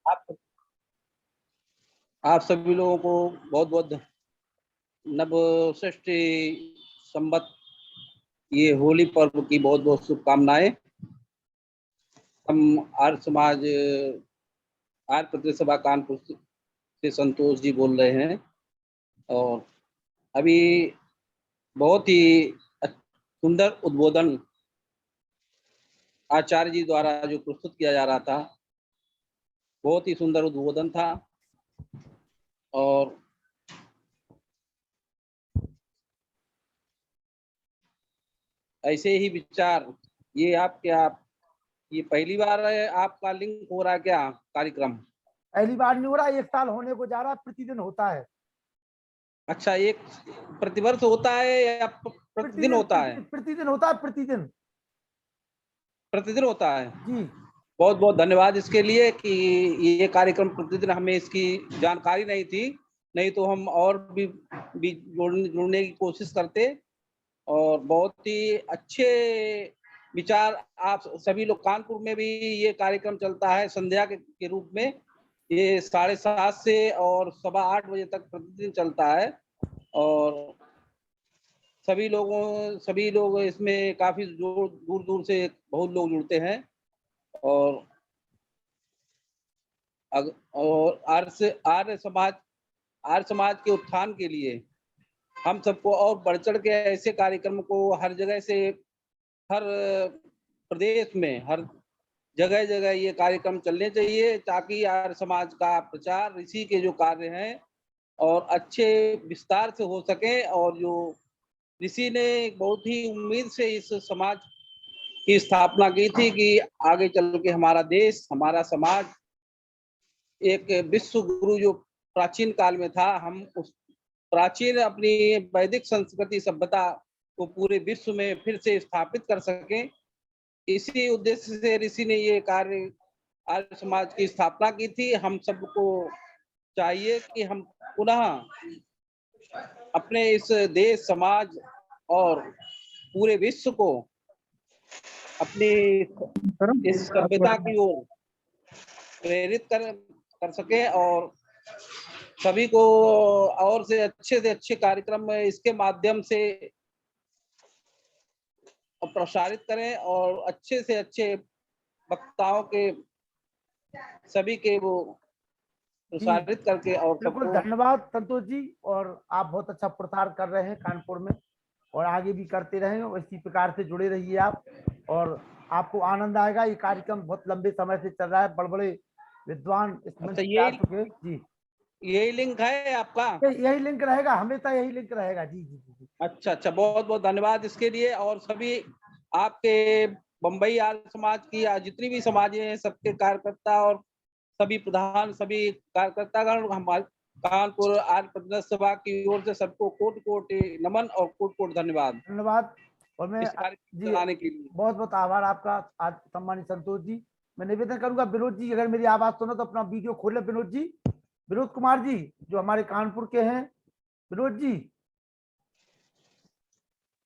आप आप सभी लोगों को बहुत बहुत नवषष्ठी संवत ये होली पर्व की बहुत बहुत शुभकामनाएं। हम आर्य समाज आर्य प्रतिनिधि सभा कानपुर से संतोष जी बोल रहे हैं। और अभी बहुत ही सुंदर उद्बोधन आचार्य जी द्वारा जो प्रस्तुत किया जा रहा था, बहुत ही सुंदर उद्बोधन था। और ऐसे ही विचार ये ये पहली बार है आपका लिंक हो रहा है क्या कार्यक्रम? पहली बार नहीं हो रहा, 1 साल होने को जा रहा, प्रतिदिन होता है। अच्छा, एक प्रतिवर्ष होता है या प्रतिदिन होता है? प्रतिदिन होता है, प्रतिदिन प्रतिदिन होता है। जी। बहुत बहुत धन्यवाद इसके लिए कि ये कार्यक्रम प्रतिदिन, हमें इसकी जानकारी नहीं थी, नहीं तो हम और भी जुड़ने की कोशिश करते। और बहुत ही अच्छे विचार आप सभी लोग, कानपुर में भी ये कार्यक्रम चलता है संध्या के रूप में। ये 7:30 से और 8:15 बजे तक प्रतिदिन चलता है। और सभी लोग इसमें काफी दूर दूर से बहुत लोग जुड़ते हैं। और आर्य समाज के उत्थान के लिए हम सबको और बढ़ चढ़ के ऐसे कार्यक्रम को हर जगह से, हर प्रदेश में, हर जगह जगह ये कार्यक्रम चलने चाहिए, ताकि आर्य समाज का प्रचार, ऋषि के जो कार्य हैं और अच्छे विस्तार से हो सके। और जो ऋषि ने बहुत ही उम्मीद से इस समाज की स्थापना की थी कि आगे चल के हमारा देश, हमारा समाज एक विश्व गुरु जो प्राचीन काल में था, हम उस प्राचीन अपनी वैदिक संस्कृति सभ्यता को पूरे विश्व में फिर से स्थापित कर सकें। इसी उद्देश्य से ऋषि ने ये कार्य आर्य समाज की स्थापना की थी। हम सबको चाहिए कि हम पुनः अपने इस देश, समाज और पूरे विश्व को अपनी इस सभ्यता की ओर प्रेरित कर सके, और सभी को और से अच्छे कार्यक्रम इसके माध्यम से प्रसारित करें, और अच्छे से अच्छे वक्ताओं के सभी के वो प्रसारित करके और बिल्कुल सबको। धन्यवाद संतोष जी। और आप बहुत अच्छा प्रचार कर रहे हैं कानपुर में, और आगे भी करते रहें, और इसी प्रकार से जुड़े रहिए आप, और आपको आनंद आएगा। ये कार्यक्रम बहुत लंबे समय से चल रहा है, बड़े बड़े विद्वान इस मंच अच्छा, पे आ चुके जी। यही लिंक है आपका? यही लिंक रहेगा, हमेशा यही लिंक रहेगा जी जी जी। अच्छा, बहुत बहुत धन्यवाद इसके लिए। और सभी आपके बम्बई आर्य समाज की जितनी भी समाजें हैं, सबके कार्यकर्ता और सभी प्रधान, सभी कार्यकर्तागण, हमारे कानपुर आर्य प्रतिनिधि सभा की ओर से सबको कोटि कोटि नमन और कोटि कोटि धन्यवाद धन्यवाद। और मैं इस कार्यक्रम जी चलाने के लिए। बहुत बहुत आभार आपका आज सम्मानित संतोष जी। मैं निवेदन करूंगा विनोद जी, अगर मेरी आवाज सुनो तो अपना वीडियो खोले। विनोद जी, विनोद कुमार जी जो हमारे कानपुर के हैं, विनोद जी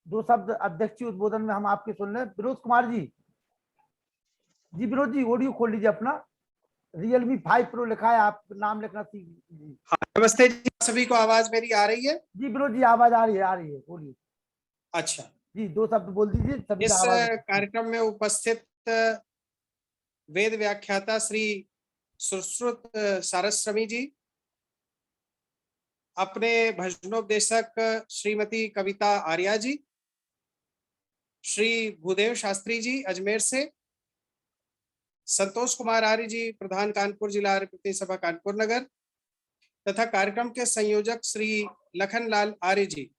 2 शब्द अध्यक्षीय उद्बोधन में हम आपके सुन रहे हैं। विनोद कुमार जी, जी विनोद जी ऑडियो खोल लीजिए अपना। Realme 5 Pro लिखा है, आप नाम लिखना सीख जी। नमस्ते जी, सभी को आवाज मेरी आ रही है? जी विनोद जी आवाज आ रही है, बोलिए। अच्छा जी 2 शब्द बोल दीजिए, सभी इस का आवाज। कार्यक्रम में उपस्थित वेद व्याख्याता श्री सुश्रुत सारस्वमी जी, अपने भजनोपदेशक श्रीमती कविता आर्या जी, श्री भूदेव शास्त्री जी अजमेर से, संतोष कुमार आर्य जी प्रधान कानपुर जिला आर्य प्रतिनिधि सभा कानपुर नगर, तथा कार्यक्रम के संयोजक श्री लखनलाल आर्य जी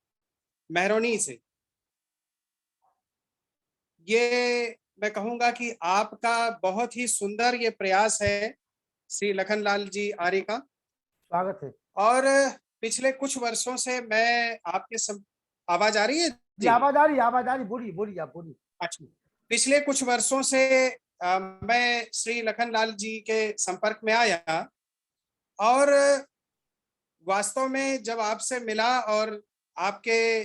मेहरौनी से। ये मैं कहूंगा कि आपका बहुत ही सुंदर ये प्रयास है श्री लखनलाल जी आर्य का, स्वागत है। और पिछले कुछ वर्षों से मैं आपके आवाज आ रही है जी आवाज आ रही, बोलिए बोलिए, आप बोलिए। अच्छा, पिछले कुछ वर्षों से मैं श्री लखनलाल जी के संपर्क में आया, और वास्तव में जब आपसे मिला और आपके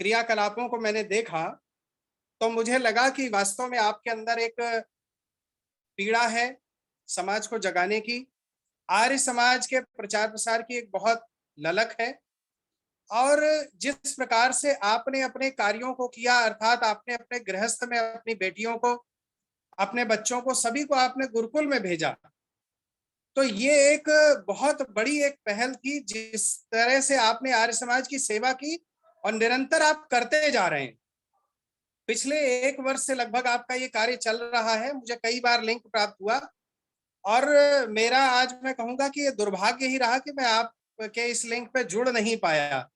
क्रियाकलापों को मैंने देखा, तो मुझे लगा कि वास्तव में आपके अंदर एक पीड़ा है, समाज को जगाने की, आर्य समाज के प्रचार प्रसार की एक बहुत ललक है। और जिस प्रकार से आपने अपने कार्यों को किया, अर्थात आपने अपने गृहस्थ में अपनी बेटियों को, अपने बच्चों को, सभी को आपने गुरुकुल में भेजा, तो ये एक बहुत बड़ी एक पहल थी। जिस तरह से आपने आर्य समाज की सेवा की और निरंतर आप करते जा रहे हैं, पिछले 1 वर्ष से लगभग आपका ये कार्य चल रहा है। मुझे कई बार लिंक प्राप्त हुआ और मेरा आज मैं कहूंगा कि ये दुर्भाग्य ही रहा कि मैं आपके इस लिंक पे जुड़ नहीं पाया।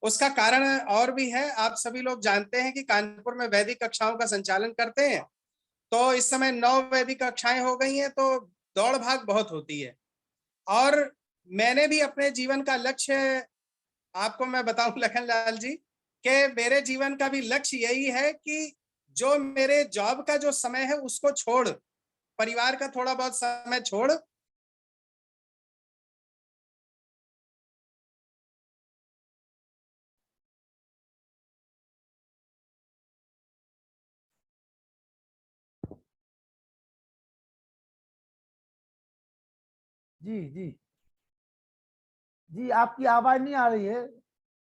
उसका कारण और भी है। आप सभी लोग जानते हैं कि कानपुर में वैदिक कक्षाओं का संचालन करते हैं, तो इस समय 9 वैदिक कक्षाएं हो गई हैं, तो दौड़ भाग बहुत होती है। और मैंने भी अपने जीवन का लक्ष्य आपको मैं बताऊं लखनलाल जी, कि मेरे जीवन का भी लक्ष्य यही है कि जो मेरे जॉब का जो समय है उसको छोड़, परिवार का थोड़ा बहुत समय छोड़, जी जी जी, आपकी आवाज नहीं आ रही है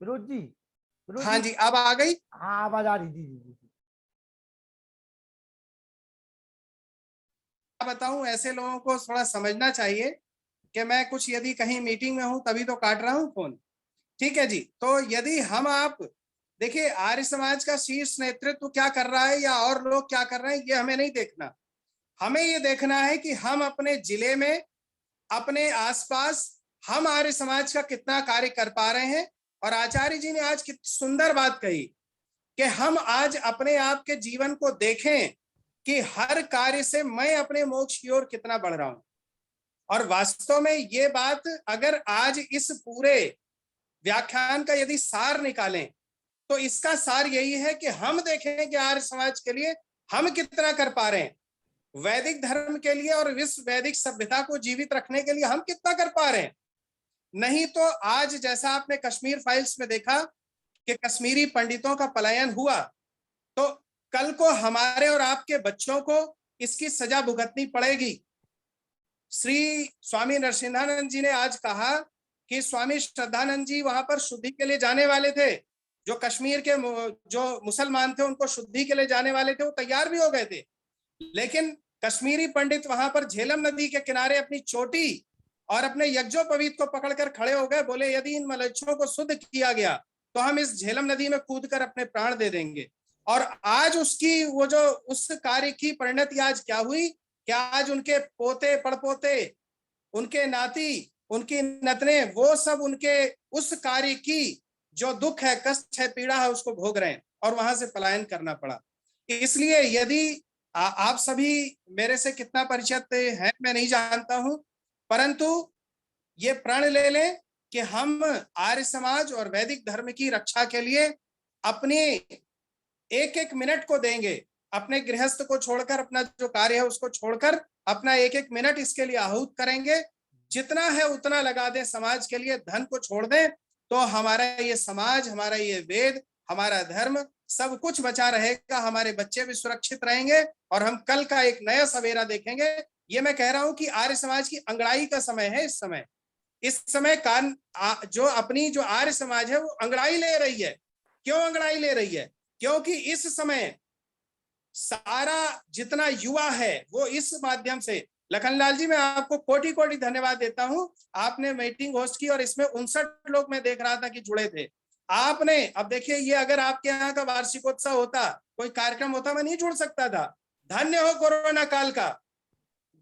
फिरोज जी। फिरोज हाँ जी, जी अब आ गई। हाँ आवाज आ रही। जी जी जी बताऊं, ऐसे लोगों को थोड़ा समझना चाहिए कि मैं कुछ यदि कहीं मीटिंग में हूं तभी तो काट रहा हूं फोन। ठीक है जी। तो यदि हम आप देखिए, आर्य समाज का शीर्ष नेतृत्व क्या कर रहा है या और लोग क्या कर रहे हैं, ये हमें नहीं देखना। हमें ये देखना है कि हम अपने जिले में, अपने आसपास, हम आर्य समाज का कितना कार्य कर पा रहे हैं। और आचार्य जी ने आज कितनी सुंदर बात कही कि हम आज अपने आप के जीवन को देखें कि हर कार्य से मैं अपने मोक्ष की ओर कितना बढ़ रहा हूं। और वास्तव में ये बात अगर आज इस पूरे व्याख्यान का यदि सार निकालें, तो इसका सार यही है कि हम देखें कि आर्य समाज के लिए हम कितना कर पा रहे हैं, वैदिक धर्म के लिए और विश्व वैदिक सभ्यता को जीवित रखने के लिए हम कितना कर पा रहे हैं। नहीं तो आज जैसा आपने कश्मीर फाइल्स में देखा कि कश्मीरी पंडितों का पलायन हुआ, तो कल को हमारे और आपके बच्चों को इसकी सजा भुगतनी पड़ेगी। श्री स्वामी नरसिंहानंद जी ने आज कहा कि स्वामी श्रद्धानंद जी वहां पर शुद्धि के लिए जाने वाले थे, जो कश्मीर के जो मुसलमान थे उनको शुद्धि के लिए जाने वाले थे, वो तैयार भी हो गए थे। लेकिन कश्मीरी पंडित वहां पर झेलम नदी के किनारे अपनी चोटी और अपने यज्ञोपवीत को पकड़कर खड़े हो गए, बोले यदि इन मलेच्छों को शुद्ध किया गया तो हम इस झेलम नदी में कूदकर अपने प्राण दे देंगे। और आज उसकी वो जो उस कार्य की परिणति आज क्या हुई, क्या आज उनके पोते पड़पोते, उनके नाती, उनकी नतने, वो सब उनके उस कार्य की जो दुख है, कष्ट है, पीड़ा है, उसको भोग रहे हैं और वहां से पलायन करना पड़ा। इसलिए यदि आप सभी मेरे से कितना परिचित हैं मैं नहीं जानता हूं, परंतु ये प्रण ले लें कि हम आर्य समाज और वैदिक धर्म की रक्षा के लिए अपने एक एक मिनट को देंगे। अपने गृहस्थ को छोड़कर, अपना जो कार्य है उसको छोड़कर अपना एक एक मिनट इसके लिए आहूत करेंगे। जितना है उतना लगा दें समाज के लिए, धन को छोड़ दें, तो हमारा ये समाज, हमारा ये वेद, हमारा धर्म सब कुछ बचा रहेगा, हमारे बच्चे भी सुरक्षित रहेंगे और हम कल का एक नया सवेरा देखेंगे। ये मैं कह रहा हूं कि आर्य समाज की अंगड़ाई का समय है। इस समय जो अपनी जो आर्य समाज है वो अंगड़ाई ले रही है। क्यों अंगड़ाई ले रही है? क्योंकि इस समय सारा जितना युवा है वो इस माध्यम से, लखनलाल जी मैं आपको कोटि कोटि धन्यवाद देता हूं। आपने मीटिंग होस्ट की और इसमें 59 लोग मैं देख रहा था कि जुड़े थे। आपने, अब देखिए, ये अगर आपके यहाँ का वार्षिकोत्सव होता, कोई कार्यक्रम होता, मैं नहीं जुड़ सकता था। धन्य हो कोरोना काल का,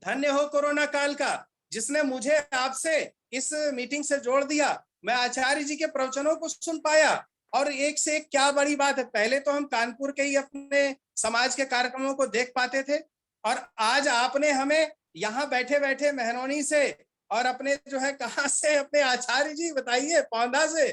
धन्य हो कोरोना काल का, जिसने मुझे आपसे इस मीटिंग से जोड़ दिया। मैं आचार्य जी के प्रवचनों को सुन पाया और एक से एक क्या बड़ी बात है, पहले तो हम कानपुर के ही अपने समाज के कार्यक्रमों को देख पाते थे और आज आपने हमें यहाँ बैठे बैठे मेहरौनी से और अपने जो है कहाँ से, अपने आचार्य जी बताइए, पौंधा से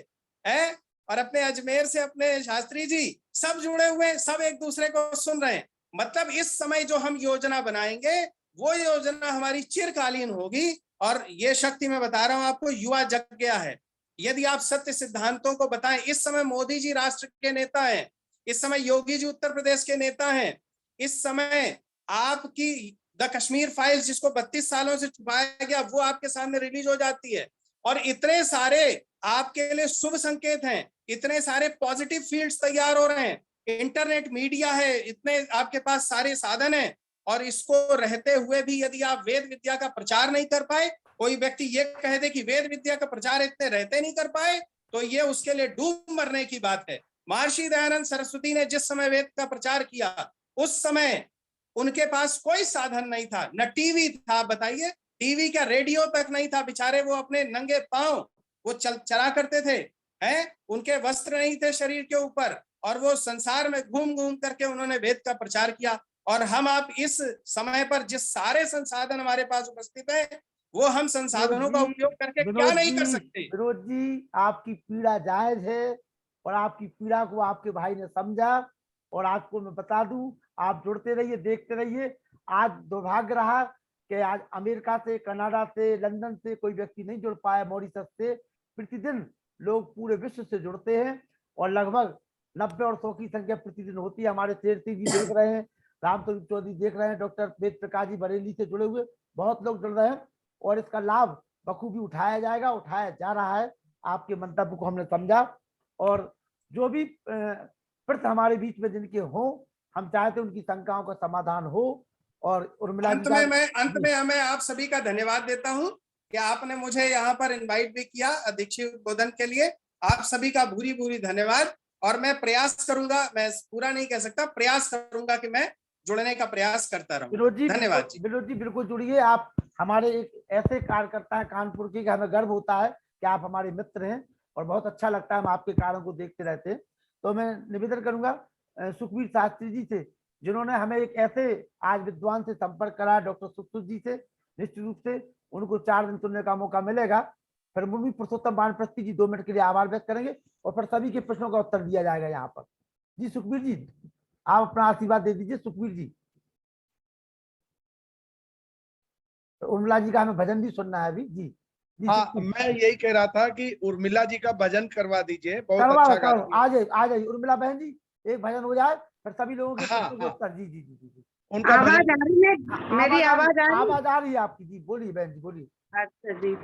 है, और अपने अजमेर से अपने शास्त्री जी, सब जुड़े हुए, सब एक दूसरे को सुन रहे हैं। मतलब इस समय जो हम योजना बनाएंगे वो योजना हमारी चिरकालीन होगी। और ये शक्ति मैं बता रहा हूं आपको, युवा जग गया है। यदि आप सत्य सिद्धांतों को बताएं, इस समय मोदी जी राष्ट्र के नेता हैं, इस समय योगी जी उत्तर प्रदेश के नेता हैं, इस समय आपकी द कश्मीर फाइल्स, जिसको 32 सालों से छुपाया गया, वो आपके सामने रिलीज हो जाती है। और इतने सारे आपके लिए शुभ संकेत हैं, इतने सारे पॉजिटिव फील्ड्स तैयार हो रहे हैं, इंटरनेट मीडिया है, इतने आपके पास सारे साधन हैं, और इसको रहते हुए भी यदि आप वेद विद्या का प्रचार नहीं कर पाए, कोई व्यक्ति ये कह दे कि वेद विद्या का प्रचार इतने रहते नहीं कर पाए, तो ये उसके लिए डूब मरने की बात है। महर्षि दयानंद सरस्वती ने जिस समय वेद का प्रचार किया, उस समय उनके पास कोई साधन नहीं था, न टीवी था, बताइए टीवी क्या, रेडियो तक नहीं था, बेचारे वो अपने नंगे पांव वो चला करते थे, हैं, उनके वस्त्र नहीं थे शरीर के ऊपर, और वो संसार में घूम घूम करके उन्होंने वेद का प्रचार किया। और हम आप इस समय पर जिस सारे संसाधन हमारे पास उपस्थित है, वो हम संसाधनों का उपयोग करके क्या नहीं कर सकते। विनोद जी, आपकी पीड़ा जायज है, और आपकी पीड़ा को आपके भाई ने समझा, और आपको मैं बता दूं, आप जुड़ते रहिए, देखते रहिए। आज दुर्भाग्य रहा कि आज अमेरिका से, कनाडा से, लंदन से कोई व्यक्ति नहीं जुड़ पाया, मॉरिशस से। प्रतिदिन लोग पूरे विश्व से जुड़ते हैं, और लगभग 90 और 100 की संख्या प्रतिदिन होती है। हमारे शेरती जी देख रहे हैं, रामस्वरूप चौधरी देख रहे हैं, डॉक्टर वेद प्रकाश जी बरेली से जुड़े हुए बहुत लोग जुड़ रहे हैं, और इसका लाभ बखूबी उठाया जाएगा, उठाया जा रहा है। आपके मंतव्य को हमने समझा, और जो भी प्रश्न हमारे बीच में जिनके हो, हम चाहते हैं उनकी शंकाओं का समाधान हो। और उर्मिला अंत में हमें आप सभी का धन्यवाद देता हूं कि आपने मुझे यहाँ पर इनवाइट भी किया दीक्षित उद्बोधन के लिए। आप सभी का भूरी भूरी धन्यवाद, और मैं प्रयास करूंगा, मैं पूरा नहीं कह सकता, प्रयास करूंगा कि मैं जुड़ने का प्रयास करता रहूं। धन्यवाद जी। विनोद जी बिल्कुल जुड़िए, आप हमारे एक ऐसे कार्यकर्ता हैं कानपुर के कि हमें गर्व होता है कि आप हमारे मित्र हैं, और बहुत अच्छा लगता है, हम आपके कार्यों को देखते रहते हैं। तो मैं निवेदन करूंगा सुखबीर शास्त्री जी से, जिन्होंने हमें एक ऐसे आज विद्वान से संपर्क करा, डॉक्टर सुखसुख जी से, निश्चित रूप से उनको 4 दिन सुनने का मौका मिलेगा। फिर मुरली पुरुषोत्तम वानप्रस्थी जी 2 मिनट के लिए आभार व्यक्त करेंगे, और फिर सभी के प्रश्नों का उत्तर दिया जाएगा यहाँ पर। जी सुखबीर जी, आप अपना आशीर्वाद दे दीजिए। सुखबीर जी, तो उर्मिला जी का हमें भजन भी सुनना है अभी। जी जी। हाँ, मैं यही कह रहा था कि उर्मिला जी का भजन करवा दीजिए, बहुत करवा अच्छा करो, गाती है। आ जाइए उर्मिला बहन जी, एक भजन हो जाए, फिर सभी लोगों के हाँ, प्रश्नों के हाँ, उत्तर। जी जी जी जी जी। उनका आवाज भजन। आ रही है? मेरी आवाज आ रही है? आवाज आ रही है आपकी। जी बोलिए बहन जी, बोलिए। अच्छा जी,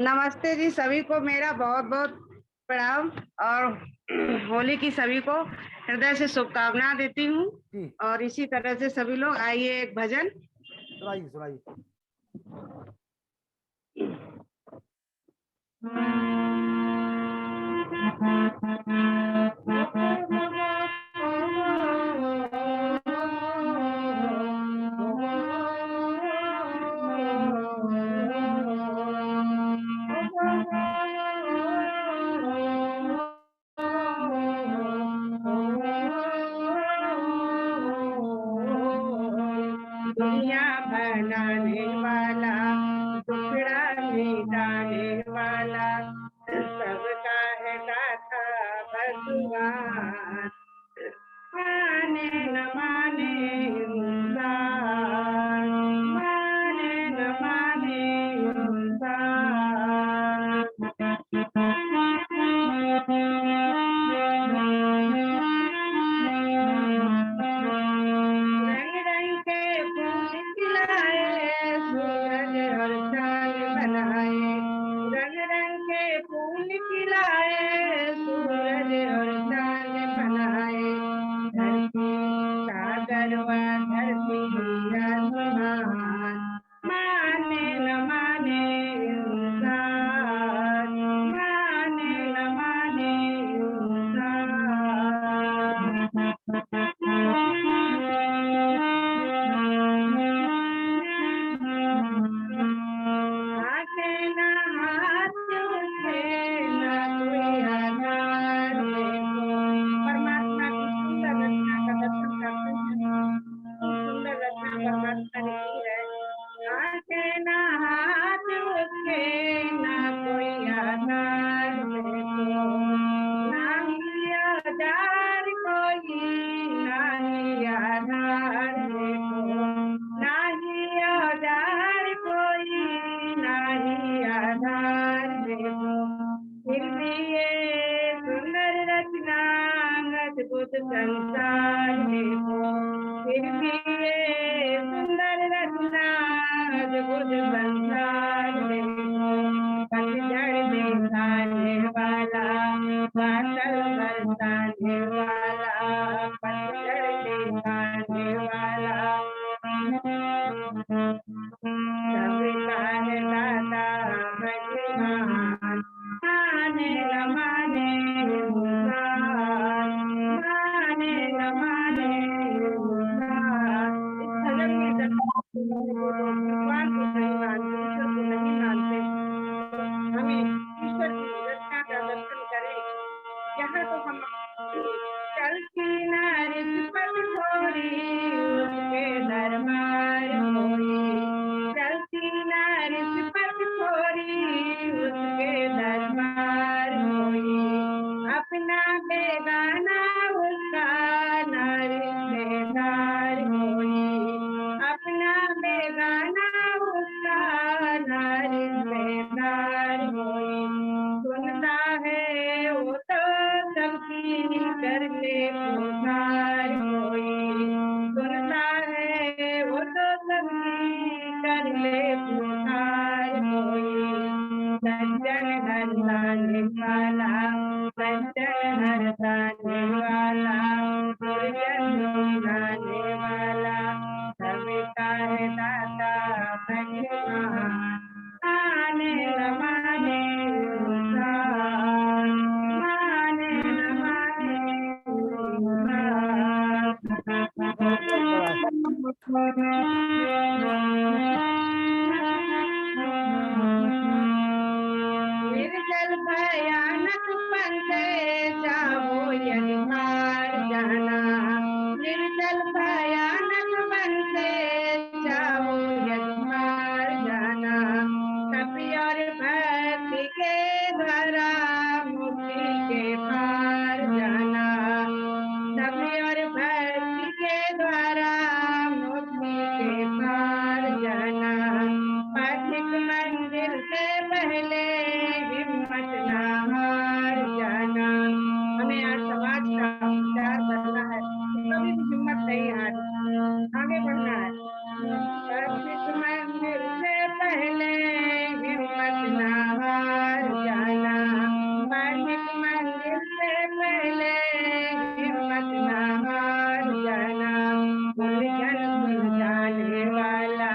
नमस्ते जी, सभी को मेरा बहुत बहुत प्रणाम, और होली की सभी को हृदय से शुभकामना देती हूँ। और इसी तरह से सभी लोग आइए, एक भजन सुनाइए सुनाइए। दुनिया बनाने वाला, टुकड़ा मिटाने वाला, सबका है दाता भगवान। माने न माने इंसान, माने न माने रंग रंग के फूल खिलाए, सूरज और चांद बनाए। रंग रंग के फूल खिलाए, सूरज और चांद बनाए। धरती सागर व धरती आसमान, माने न माने इंसान, माने न माने परमात्मा की सुंदर रचना का दर्शन करते हैं। सुंदर रचना परमात्मा ने की है। आके ना हाथ उठे, ना कोई आधार देखो, ना ही आधार कोई, ना ही आधार देखो, ना ही आधार कोई, ना ही आधार देखो। फिर भी ये सुंदर रचना, अद्भुत संसार देखो। फिर भी ये सुंदर रचना, बुध संसार में पतझड़ दिखाने वाला, बादल बरसाने वाला, पतझड़ दिखाने वाला, सबका है दाता भगवान, माने न माने इंसान, माने न माने इंसान। इस भजन में भगवान को नहीं मानते, ईश्वर को नहीं मानते, हमें ईश्वर की रचना का दर्शन करें। यहाँ तो हम चलती नारिश पर थोड़ी उसके दरबार होई, चलती नारिश पर थोड़ी उसके दरबार होई, अपना बेगाना उसका नारिशेदार होई, अपना बेगाना उसका नारिशेदार होई, सुनता है वो तो सबकी कर ले पुकार होई, सुनता है वो तो सबकी कर ले पुकार होई, सज्जन हरसाने वाला, सज्जन हरसाने वाला, दुर्जन सुनाने वाला, सबका है दाता भगवान, माने न माने इंसान, माने न माने निर्जल भयानक पंथ जाओ यदि हार जाना, निर्जल भयानक पंथ जाओ यदि हार जाना, तपी और भक्ति के द्वारा मुक्ति के पार जाना, तपी और भक्ति के द्वारा मुक्ति के पार जाना, पाठिक मंदिर से पहले हिम्मत ना हार जाना। हमें आज समाज का उद्धार करना है, कभी भी हिम्मत नहीं हारनी, आगे बढ़ना है। पाठिक मंदिर से पहले हिम्मत ना हार जाना, पाठिक मंदिर से पहले हिम्मत ना हार जाना, उलझन सुलझाने वाला,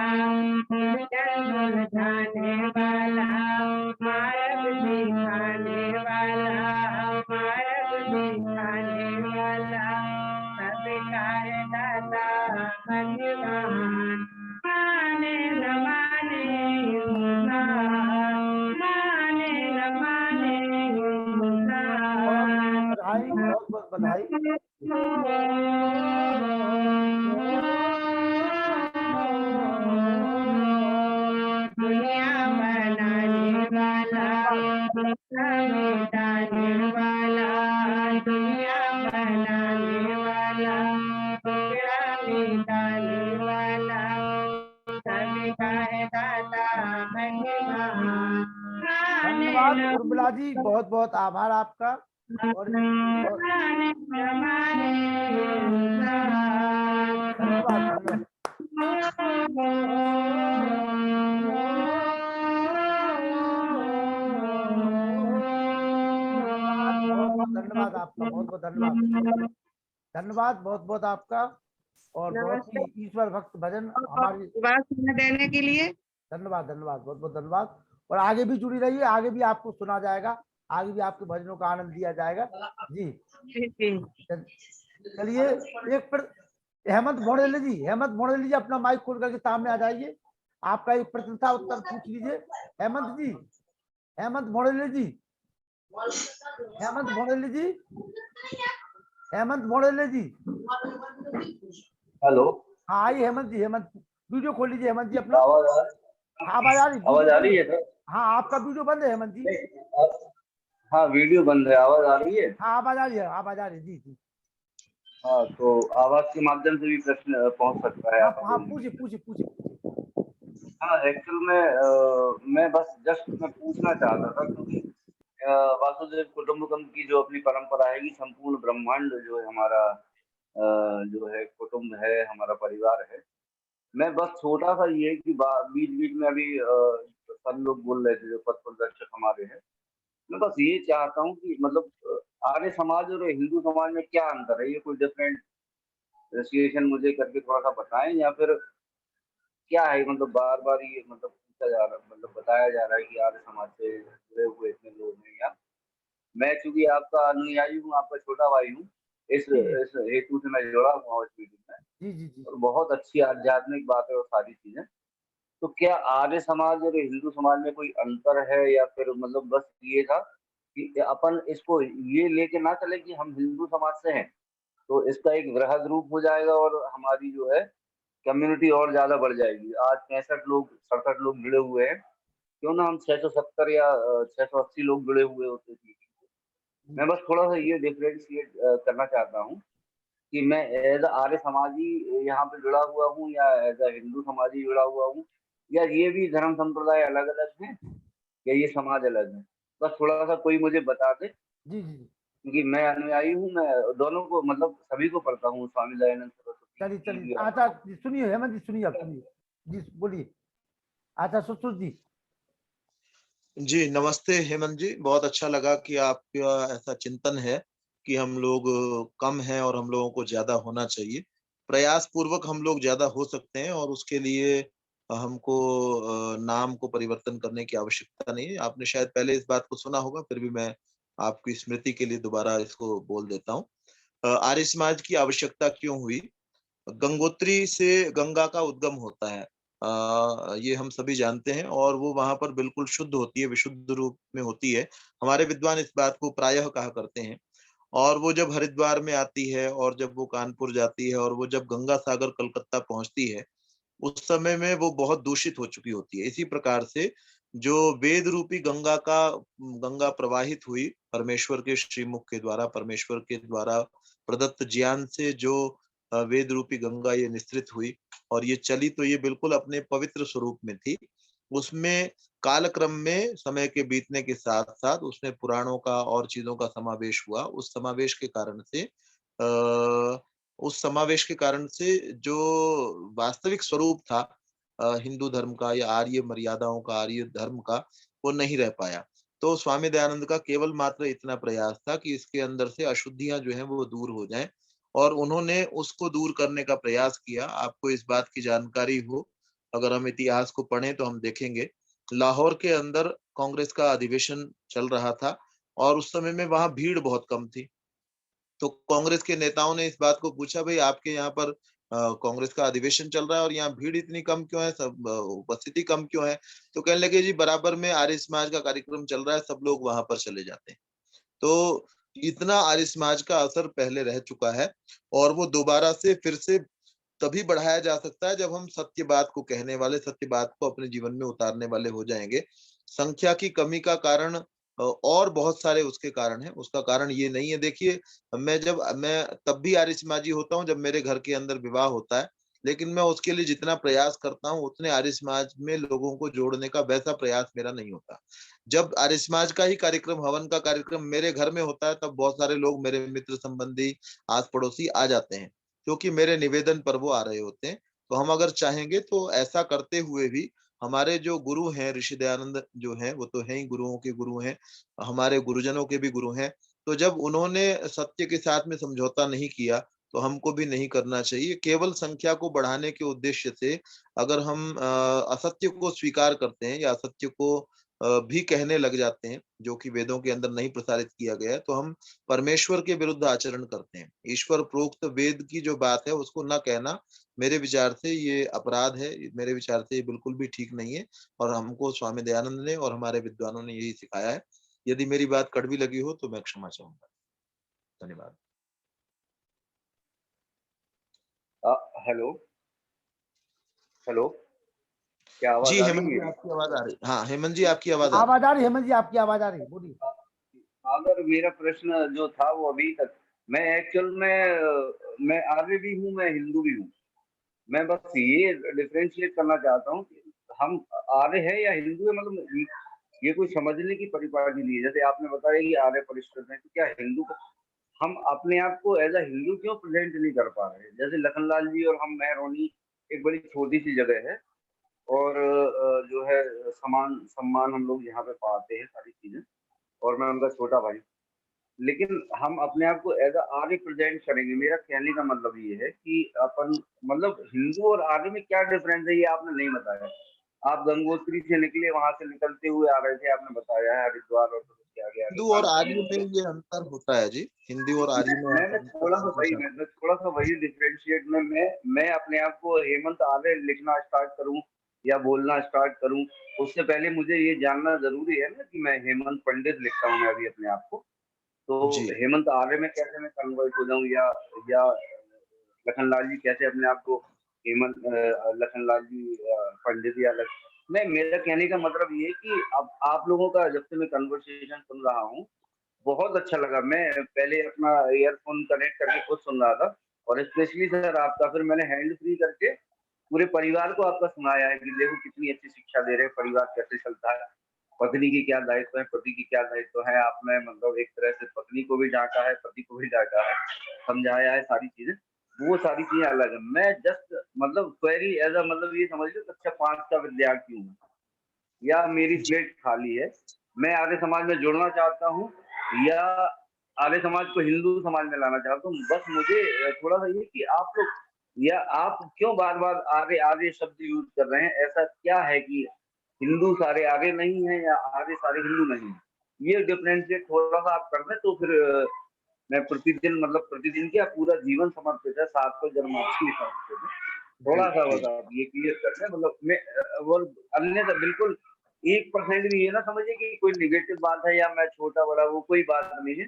उलझन सुलझाने वाला, मार्ग दिखाने वाला, मार्ग दिखाने वाला, सबका है दाता भगवान, माने न माने इंसान, माने न माने इंसान। बधाई, बहुत बहुत बधाई। दुनिया बनाने वाला, मिटाने वाला, दुनिया बनाने वाला, टुकड़ा मिटाने वाला, सबका है दाता भगवान, धन्यवाद उर्मिला जी, बहुत बहुत आभार आपका। और माने न माने इंसान। धन्यवाद धन्यवाद। बहुत बहुत धन्यवाद आपका, बहुत बहुत धन्यवाद, धन्यवाद बहुत बहुत आपका। और बहुत ही ईश्वर भक्त भजन हमारी बात देने के लिए धन्यवाद धन्यवाद, बहुत बहुत धन्यवाद। और आगे भी जुड़ी रहिए, आगे भी आपको सुना जाएगा, आगे भी आपके भजनों का आनंद दिया जाएगा जी। चलिए एक हेमंत मोड़ेले जी, हेमंत मोड़ेले जी अपना माइक खोल करके सामने आ जाइए, आपका एक प्रश्न था उत्तर पूछ लीजिए। हेमंत जी, हेमंत मोड़ेले जी, हेमंत मोड़ेले जी, हेमंत मोड़ेले जी। हेलो, हाँ आइए हेमंत जी, हेमंत वीडियो खोल लीजिए हेमंत जी अपना। आवाज आवाज आ रही? आवाज आ रही है सर? हाँ आपका वीडियो बंद है हेमंत जी। हाँ वीडियो बंद है, आवाज आ रही है? हाँ आवाज आ रही है, आवाज आ रही है जी जी। हाँ तो आवाज के माध्यम से भी प्रश्न पहुंच सकता है हाँ आपको। पूछिए पूछिए पूछिए। हाँ एक्चुअल में मैं बस जस्ट मैं पूछना चाहता था क्योंकि वासुदेव कुटुंबकम की जो अपनी परंपरा है कि संपूर्ण ब्रह्मांड जो है हमारा जो है कुटुंब है, हमारा परिवार है, मैं बस छोटा सा ये कि बीच बीच में अभी सब लोग बोल रहे थे जो पथ प्रदर्शक हमारे हैं, मैं बस ये चाहता हूँ कि मतलब आर्य समाज और हिंदू समाज में क्या अंतर है, ये कोई डिफरेंट सिचुएशन मुझे करके थोड़ा सा बताएं, या फिर क्या है, मतलब बार बार ये मतलब पूछा जा रहा, मतलब बताया जा रहा है कि आर्य समाज से जुड़े हुए इतने लोग हैं, या मैं चूंकि आपका अनुयायी हूँ, आपका छोटा भाई हूँ, इस जी जी इस हेतु से मैं जुड़ा हुआ हूँ इस मीटिंग में, जी जी जी और बहुत अच्छी आध्यात्मिक बात है और सारी चीजें। तो क्या आर्य समाज और हिंदू समाज में कोई अंतर है, या फिर मतलब बस ये था कि अपन इसको ये लेके ना चले कि हम हिंदू समाज से हैं तो इसका एक वृहद रूप हो जाएगा और हमारी जो है कम्युनिटी और ज्यादा बढ़ जाएगी। आज 67 लोग जुड़े हुए हैं, क्यों ना हम 670 या 680 लोग जुड़े हुए होते थे। मैं बस थोड़ा सा ये डिफरेंशिएट करना चाहता हूँ कि मैं एज आर्य समाजी यहाँ पे जुड़ा हुआ हूँ, या एज अ हिंदू समाजी जुड़ा हुआ हूँ, या ये भी धर्म संप्रदाय अलग अलग है, या ये समाज अलग है। बस थोड़ा सा कोई मुझे बता दे, जी जी जी। क्योंकि मैं अनुयायी हूँ, मैं दोनों को मतलब सभी को पढ़ता हूँ, स्वामी दयानंद सरस्वती चलिए जी चलिए, भी अच्छा आता हूँ। जी, सुनिए हेमंत जी, सुनिए, अब सुनिए जी, बोलिए। अच्छा, सुश्रुत जी। जी नमस्ते हेमंत जी, बहुत अच्छा लगा कि आपका ऐसा चिंतन है कि हम लोग कम हैं और हम लोगों को ज्यादा होना चाहिए। प्रयास पूर्वक हम लोग ज्यादा हो सकते हैं और उसके लिए हमको नाम को परिवर्तन करने की आवश्यकता नहीं है। आपने शायद पहले इस बात को सुना होगा, फिर भी मैं आपकी स्मृति के लिए दोबारा इसको बोल देता हूँ। आर्य समाज की आवश्यकता क्यों हुई? गंगोत्री से गंगा का उद्गम होता है, ये हम सभी जानते हैं, और वो वहां पर बिल्कुल शुद्ध होती है, विशुद्ध रूप में होती है। हमारे विद्वान इस बात को प्रायः कहा करते हैं। और वो जब हरिद्वार में आती है और जब वो कानपुर जाती है और वो जब गंगा सागर कलकत्ता पहुंचती है, उस समय में वो बहुत दूषित हो चुकी होती है। इसी प्रकार से जो वेद रूपी गंगा प्रवाहित हुई परमेश्वर के श्रीमुख के द्वारा, परमेश्वर के द्वारा प्रदत्त ज्ञान से जो वेद रूपी गंगा ये निस्तृत हुई और ये चली, तो ये बिल्कुल अपने पवित्र स्वरूप में थी। उसमें कालक्रम में समय के बीतने के साथ साथ उसमें पुराणों का और चीजों का समावेश हुआ। उस समावेश के कारण से जो वास्तविक स्वरूप था हिंदू धर्म का या आर्य मर्यादाओं का, आर्य धर्म का, वो नहीं रह पाया। तो स्वामी दयानंद का केवल मात्र इतना प्रयास था कि इसके अंदर से अशुद्धियां जो हैं वो दूर हो जाएं, और उन्होंने उसको दूर करने का प्रयास किया। आपको इस बात की जानकारी हो, अगर हम इतिहास को पढ़ें तो हम देखेंगे लाहौर के अंदर कांग्रेस का अधिवेशन चल रहा था और उस समय में वहां भीड़ बहुत कम थी। तो कांग्रेस के नेताओं ने इस बात को पूछा, भाई आपके यहाँ पर कांग्रेस का अधिवेशन चल रहा है और यहाँ भीड़ इतनी कम क्यों है, सब उपस्थिति कम क्यों है? तो कहने लगे, जी बराबर में आर्य समाज का कार्यक्रम चल रहा है, सब लोग वहां पर चले जाते हैं। तो इतना आर्य समाज का असर पहले रह चुका है और वो दोबारा से फिर से तभी बढ़ाया जा सकता है जब हम सत्य बात को कहने वाले, सत्य बात को अपने जीवन में उतारने वाले हो जाएंगे। संख्या की कमी का कारण और बहुत सारे उसके कारण है, उसका कारण ये नहीं है। देखिए, मैं तब भी आर्य समाजी होता हूँ जब मेरे घर के अंदर विवाह होता है, लेकिन मैं उसके लिए जितना प्रयास करता हूँ उतने आर्य समाज में लोगों को जोड़ने का वैसा प्रयास मेरा नहीं होता। जब आर्य समाज का ही कार्यक्रम, हवन का कार्यक्रम मेरे घर में होता है, तब बहुत सारे लोग, मेरे मित्र संबंधी, आस पड़ोसी आ जाते हैं, क्योंकि मेरे निवेदन पर वो आ रहे होते हैं। तो हम अगर चाहेंगे तो ऐसा करते हुए भी हमारे जो गुरु हैं, ऋषि दयानंद जो हैं, वो तो हैं ही, गुरुओं के गुरु हैं, हमारे गुरुजनों के भी गुरु हैं। तो जब उन्होंने सत्य के साथ में समझौता नहीं किया, तो हमको भी नहीं करना चाहिए। केवल संख्या को बढ़ाने के उद्देश्य से अगर हम असत्य को स्वीकार करते हैं या असत्य को भी कहने लग जाते हैं, जो कि वेदों के अंदर नहीं प्रसारित किया गया है, तो हम परमेश्वर के विरुद्ध आचरण करते हैं। ईश्वर प्रोक्त वेद की जो बात है उसको न कहना मेरे विचार से ये अपराध है, मेरे विचार से ये बिल्कुल भी ठीक नहीं है, और हमको स्वामी दयानंद ने और हमारे विद्वानों ने यही सिखाया है। यदि मेरी बात कड़वी लगी हो तो मैं क्षमा चाहूंगा। धन्यवाद। हेलो हेलो, क्या आवाज जी आ हेमंत रही जी, है? आपकी आवाज आ रही। हाँ हेमंत जी, आपकी आवाज आ रही। आवाज आ रही है हेमंत जी, आपकी आवाज आ रही है, बोलिए। अगर मेरा प्रश्न जो था वो अभी तक, मैं एक्चुअल में मैं आर्य भी हूँ, मैं हिंदू भी हूँ। मैं बस ये डिफरेंशिएट करना चाहता हूँ कि हम आर्य है या हिंदू है, मतलब ये कोई समझने की परिपाटी नहीं है। जैसे आपने बताया कि आर्य परिष्कृत है, तो क्या हिंदू हम अपने आप को एज अ हिंदू क्यों प्रेजेंट नहीं कर पा रहे? जैसे लखनलाल जी और हम मेहरोनी एक बड़ी छोटी सी जगह है और जो है समान सम्मान हम लोग यहाँ पे पाते हैं सारी चीजें, और मैं उनका छोटा भाई। लेकिन हम अपने आप को एज अ आर्य प्रेजेंट करेंगे। मेरा कहने का मतलब ये है कि अपन मतलब हिंदू और आर्य में क्या डिफरेंस है ये आपने नहीं बताया। आप गंगोत्री से निकले, वहां से निकलते हुए आ रहे थे, आपने बताया है हरिद्वार और फिर उसके आगे आगे हिंदू और कानपुर आर्य में ये अंतर होता है जी, हिंदी और आर्य में आप मैं अंतर थोड़ा सा समझना वही चाहते मैं थोड़ा सा वही डिफरेंशिएट में मैं अपने आप को हेमंत आर्य लिखना स्टार्ट करूं या बोलना स्टार्ट करूं, उससे पहले मुझे ये जानना जरूरी है ना कि मैं हेमंत पंडित लिखता हूं मैं अभी अपने आप को, तो जी। हेमंत आर्य में कैसे मैं कन्वर्ट हो जाऊं, या लखनलाल जी कैसे अपने आप को हेमंत लखनलाल जी पंडित या मैं, मेरा कहने का मतलब ये है कि अब आप लोगों का जब से मैं कन्वर्सेशन सुन रहा हूँ बहुत अच्छा लगा। मैं पहले अपना ईयरफोन कनेक्ट करके खुद सुन रहा था और स्पेशली सर आपका फिर मैंने हैंड फ्री करके पूरे परिवार को आपका सुनाया है कि देखो कितनी अच्छी शिक्षा दे रहे हैं, परिवार कैसे चलता है, पत्नी की क्या दायित्व है, पति की क्या दायित्व है। आपने मतलब एक तरह से पत्नी को भी डांटा है, पति को भी डांटा है, समझाया है सारी चीजें, वो सारी चीजें अलग है। मैं जस्ट मतलब क्वेरी एज अ मतलब ये समझ लो कक्षा 5 का विद्यार्थी हूँ या मेरी स्लेट खाली है, मैं आर्य समाज में जुड़ना चाहता हूँ या आर्य समाज को हिंदू समाज में लाना चाहता हूँ। बस मुझे थोड़ा सा ये कि आप लोग या आप क्यों बार बार आर्य आर्य शब्द यूज कर रहे हैं, ऐसा क्या है कि हिंदू सारे आर्य नहीं है या आर्य सारे हिंदू नहीं है, ये डिफरेंशिएट थोड़ा सा आप कर दें तो फिर मैं प्रतिदिन मतलब प्रतिदिन क्या पूरा जीवन समर्पित है सात को जन्माष्टमी समर्पित है, थोड़ा सा बता ये क्लियर कर दें। मतलब मैं वो अन्यथा बिल्कुल 1% भी ये ना समझिए कि कोई निगेटिव बात है या मैं छोटा बड़ा, वो कोई बात नहीं है।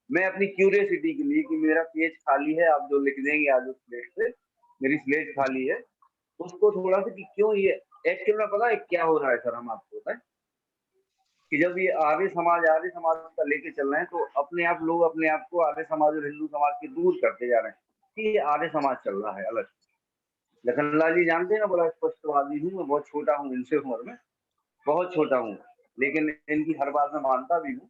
मैं अपनी क्यूरियोसिटी के लिए कि मेरा पेज खाली है, आप जो लिख देंगे आज उस स्लेट पे, मेरी स्लेट खाली है, उसको थोड़ा सा कि क्यों ये एक्चुअल में पता है क्या हो रहा है सर, हम आपको बताएं कि जब ये आर्य समाज का लेके चल रहे हैं तो अपने आप लोग अपने आप को आर्य समाज और हिंदू समाज के दूर करते जा रहे हैं कि ये आर्य समाज चल रहा है अलग। लखनलाल जी जानते हैं ना, बड़ा स्पष्टवादी हूँ मैं, बहुत छोटा हूँ इनसे उम्र में, बहुत छोटा हूँ, लेकिन इनकी हर बात में मानता भी हूँ।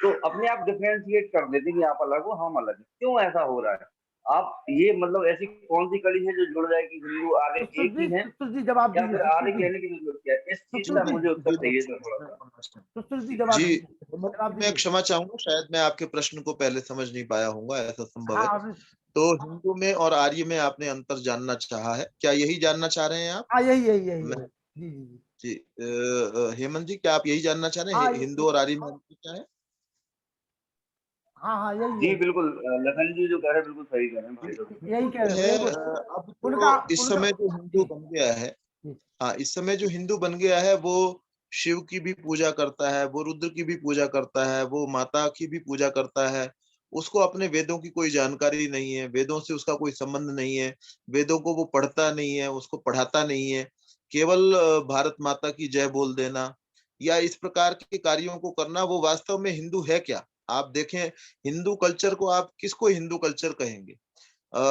तो अपने आप डिफरेंशिएट कर देते कि आप अलग हो हम अलग है, क्यों ऐसा हो रहा है? आप ये मतलब ऐसी कौन सी कड़ी है जो जुड़ जाए कि हिंदू आर्य एक ही है, सुश्री जी जवाब या दीजिए। फिर आर्य कहने की जरूरत क्या है? इस चीज का मुझे उत्तर चाहिए सर थोड़ा सा। सुश्री जी जवाब जी, दीजिए, हेमंत जवाब जी, मैं दीजिए। क्षमा चाहूंगा, शायद मैं आपके प्रश्न को पहले समझ नहीं पाया हूँगा, ऐसा संभव है। हाँ तो हिंदू में और आर्य में आपने अंतर जानना चाहा है, क्या यही जानना चाह रहे हैं आप? हाँ, यही यही यही मैं यही। जी जी जी। जी हेमंत जी, क्या आप यही जानना चाह रहे हैं, हाँ हिंदू और आर्य में अंतर क्या है? हाँ हाँ, यही जी यही बिल्कुल, लखन जी जो कह रहे हैं बिल्कुल सही कह रहे हैं भाई साहब। यही कह रहे है हैं वो। अब उनका तो इस उनका समय जो हिंदू जी बन गया है, जी हाँ, इस समय जो हिंदू बन गया है वो शिव की भी पूजा करता है, वो रुद्र की भी पूजा करता है, वो माता की भी पूजा करता है। उसको अपने वेदों की कोई जानकारी नहीं है, वेदों से उसका कोई संबंध नहीं है, वेदों को वो पढ़ता नहीं है, उसको पढ़ाता नहीं है। केवल भारत माता की जय बोल देना या इस प्रकार के कार्यों को करना, वो वास्तव में हिंदू है क्या? आप देखें, हिंदू कल्चर को आप किसको हिंदू कल्चर कहेंगे? अ,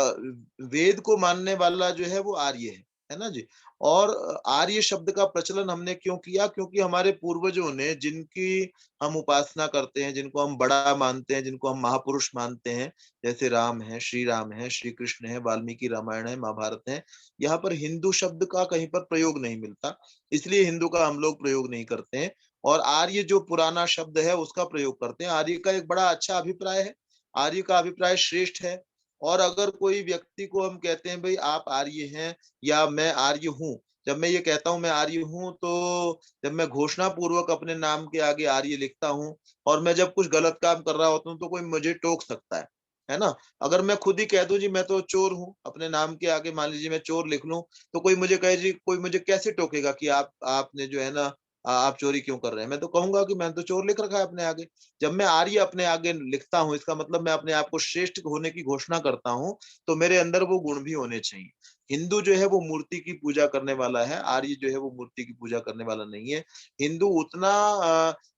वेद को मानने वाला जो है वो आर्य है ना जी। और आर्य शब्द का प्रचलन हमने क्यों किया? क्योंकि हमारे पूर्वजों ने, जिनकी हम उपासना करते हैं, जिनको हम बड़ा मानते हैं, जिनको हम महापुरुष मानते हैं, जैसे राम है, श्री कृष्ण है, वाल्मीकि रामायण है, महाभारत है, यहाँ पर हिंदू शब्द का कहीं पर प्रयोग नहीं मिलता, इसलिए हिंदू का हम लोग प्रयोग नहीं करते हैं। और आर्य जो पुराना शब्द है उसका प्रयोग करते हैं। आर्य का एक बड़ा अच्छा अभिप्राय है, आर्य का अभिप्राय श्रेष्ठ है। और अगर कोई व्यक्ति को हम कहते हैं भाई आप आर्य हैं या मैं आर्य हूँ, जब मैं ये कहता हूँ मैं आर्य हूँ, तो जब मैं घोषणा पूर्वक अपने नाम के आगे आर्य लिखता हूँ और मैं जब कुछ गलत काम कर रहा होता हूँ तो कोई मुझे टोक सकता है ना? अगर मैं खुद ही कह दूं जी मैं तो चोर हूँ, अपने नाम के आगे मान लीजिए मैं चोर लिख लूं, तो कोई मुझे कहे जी, कोई मुझे कैसे टोकेगा कि आपने जो है ना, आप चोरी क्यों कर रहे हैं? मैं तो कहूंगा कि मैंने तो चोर लिख रखा है अपने आगे। जब मैं आर्य अपने आगे लिखता हूँ, इसका मतलब मैं अपने आप को श्रेष्ठ होने की घोषणा करता हूँ, तो मेरे अंदर वो गुण भी होने चाहिए। हिंदू जो है वो मूर्ति की पूजा करने वाला है, आर्य जो है वो मूर्ति की पूजा करने वाला नहीं है। हिंदू उतना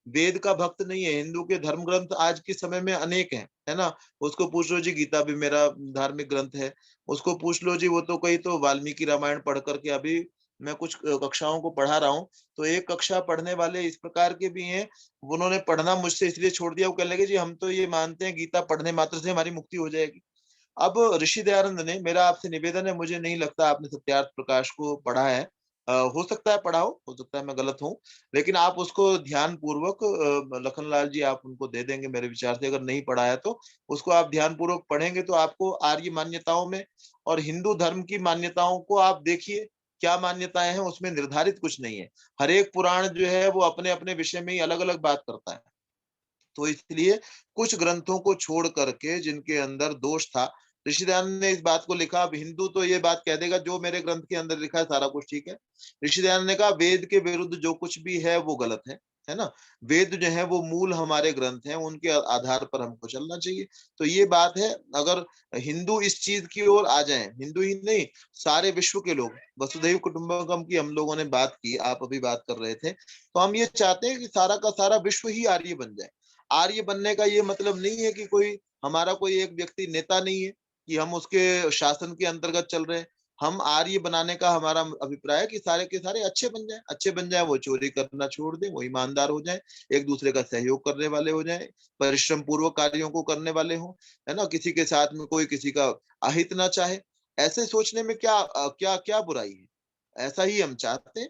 वेद का भक्त नहीं है। हिंदू के धर्म ग्रंथ आज के समय में अनेक हैं, है ना? उसको पूछ लो जी, गीता भी मेरा धार्मिक ग्रंथ है। उसको पूछ लो जी, वो तो कई तो वाल्मीकि रामायण पढ़ करके, अभी मैं कुछ कक्षाओं को पढ़ा रहा हूँ, तो एक कक्षा पढ़ने वाले इस प्रकार के भी हैं, उन्होंने पढ़ना मुझसे इसलिए छोड़ दिया, वो कहने लगे जी हम तो ये मानते हैं गीता पढ़ने मात्र से हमारी मुक्ति हो जाएगी। अब ऋषि दयानंद ने, मेरा आपसे निवेदन है, मुझे नहीं लगता आपने सत्यार्थ प्रकाश को पढ़ा है, हो सकता है पढ़ा हो सकता है मैं गलत हूँ, लेकिन आप उसको ध्यान पूर्वक, लखनलाल जी आप उनको दे देंगे मेरे विचार से, अगर नहीं पढ़ा है तो उसको आप ध्यान पूर्वक पढ़ेंगे तो आपको आर्य मान्यताओं में और हिंदू धर्म की मान्यताओं को आप देखिए, क्या मान्यताएं हैं, उसमें निर्धारित कुछ नहीं है। हर एक पुराण जो है वो अपने अपने विषय में ही अलग अलग बात करता है। तो इसलिए कुछ ग्रंथों को छोड़ करके जिनके अंदर दोष था, ऋषि दयानंद ने इस बात को लिखा। अब हिंदू तो ये बात कह देगा जो मेरे ग्रंथ के अंदर लिखा है सारा कुछ ठीक है। ऋषि दयानंद ने कहा वेद के विरुद्ध जो कुछ भी है वो गलत है ना। वेद जो है वो मूल हमारे ग्रंथ हैं, उनके आधार पर हमको चलना चाहिए। तो ये बात है, अगर हिंदू इस चीज की ओर आ जाएं, हिंदू ही नहीं सारे विश्व के लोग, वसुधैव कुटुंबकम की हम लोगों ने बात की, आप अभी बात कर रहे थे, तो हम ये चाहते हैं कि सारा का सारा विश्व ही आर्य बन जाए। आर्य बनने का ये मतलब नहीं है कि कोई हमारा कोई एक व्यक्ति नेता नहीं है कि हम उसके शासन के अंतर्गत चल रहे हैं। हम आर्य बनाने का हमारा अभिप्राय है कि सारे के सारे अच्छे बन जाएं, अच्छे बन जाएं, वो चोरी करना छोड़ दें, वो ईमानदार हो जाएं, एक दूसरे का सहयोग करने वाले हो जाएं, परिश्रम पूर्वक कार्यों को करने वाले हों, है ना, किसी के साथ में कोई किसी का अहित ना चाहे। ऐसे सोचने में क्या क्या क्या बुराई है, ऐसा ही हम चाहते हैं।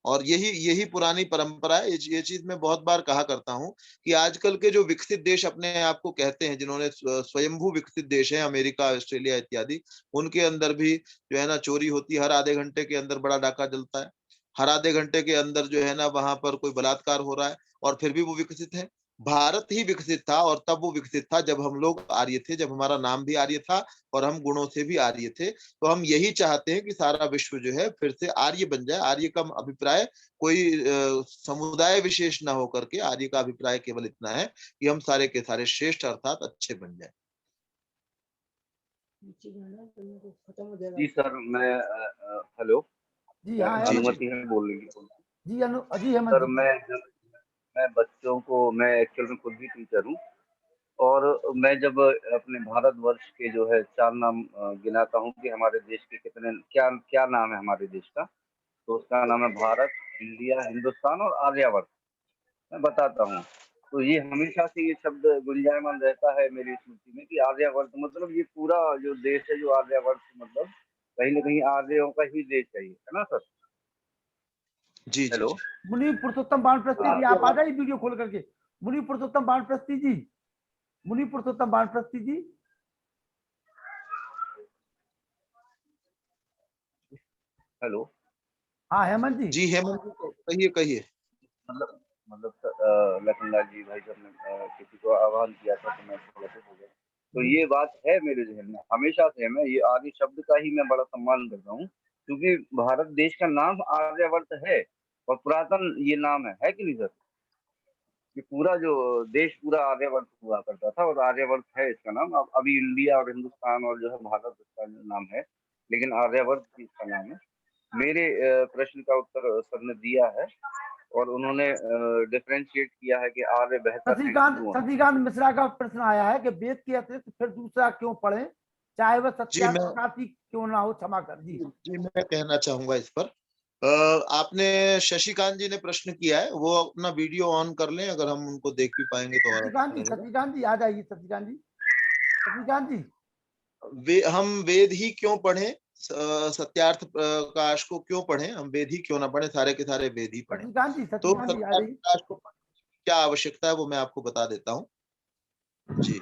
और यही यही पुरानी परंपरा है। ये चीज मैं बहुत बार कहा करता हूँ कि आजकल के जो विकसित देश अपने आप को कहते हैं, जिन्होंने स्वयंभू विकसित देश है, अमेरिका, ऑस्ट्रेलिया इत्यादि, उनके अंदर भी जो है ना चोरी होती है, हर आधे घंटे के अंदर बड़ा डाका जलता है, हर आधे घंटे के अंदर जो है ना वहां पर कोई बलात्कार हो रहा है, और फिर भी वो विकसित है। भारत ही विकसित था, और तब वो विकसित था जब हम लोग आर्य थे, जब हमारा नाम भी आर्य था और हम गुणों से भी आर्य थे। तो हम यही चाहते हैं कि सारा विश्व जो है फिर से आर्य बन जाए। आर्य का अभिप्राय कोई समुदाय विशेष ना होकर के, आर्य का अभिप्राय केवल इतना है कि हम सारे के सारे श्रेष्ठ अर्थात अच्छे बन जाए। जी सर, मैं हेलो, जी हाँ अनुमति है बोलने की? जी जी हेमंत सर, मैं बच्चों को, मैं एक्चुअल में खुद भी टीचर हूँ, और मैं जब अपने भारतवर्ष के जो है 4 नाम गिनाता हूँ कि हमारे देश के कितने क्या क्या नाम है हमारे देश का, तो उसका नाम है भारत, इंडिया, हिंदुस्तान और आर्यावर्त। मैं बताता हूँ, तो ये हमेशा से ये शब्द गुंजायमान रहता है मेरी स्मृति में कि आर्यावर्त मतलब ये पूरा जो देश है, जो आर्यावर्त मतलब कहीं ना कहीं आर्यों का ही देश है ना सर? जी जी हेलो, जी। मुनि पुरुषोत्तम बाणप्रस्थी जी, आप आ जाइए वीडियो खोल करके। मुनि पुरुषोत्तम बाणप्रस्थी जी, मुनि पुरुषोत्तम बाणप्रस्थी जी। हेलो। हाँ हेमंत जी। जी हेमंत जी, कहिए कहिए। मतलब लखनलाल जी भाई साहब ने किसी को आह्वान किया था तो मैं थोड़ा सा हो गया। तो ये बात है मेरे जहन में हमेशा से, मैं ये आर्य शब्द का ही मैं बड़ा सम्मान करता हूँ, क्योंकि भारत देश का नाम आर्यवर्त है और पुरातन ये नाम है कि नहीं सर? ये पूरा जो देश पूरा आर्यवर्त हुआ करता था और आर्यवर्त है इसका नाम। अब अभी इंडिया और हिंदुस्तान और जो है भारत इसका नाम है, लेकिन आर्यवर्त ही इसका नाम है। मेरे प्रश्न का उत्तर सर ने दिया है और उन्होंने डिफरेंशिएट किया है कि आर्य बेहतर है कि क्यों। शशिकांत मिश्रा का प्रश्न आया है कि वेद के अतिरिक्त फिर दूसरा क्यों पढ़ें, चाहे वह जी सत्यार्थ मैं प्रकाश ही क्यों ना हो, क्षमा कर जी। जी मैं कहना चाहूंगा इस पर। आपने शशिकांत जी ने प्रश्न किया है, वो अपना वीडियो ऑन कर लें, अगर हम उनको देख भी पाएंगे तो और अच्छा रहेगा। शशिकांत जी आ जाइए। शशिकांत जी, शशिकांत जी। हम वेद ही क्यों पढ़ें, सत्यार्थ प्रकाश को क्यों पढ़ें, हम वेद ही क्यों ना पढ़ें, सारे के सारे वेद ही पढ़ें। तो शशिकांत जी आ सत्यार्थ जाइए। प्रकाश को पढ़ने की क्या आवश्यकता है वो मैं आपको बता देता हूँ। जी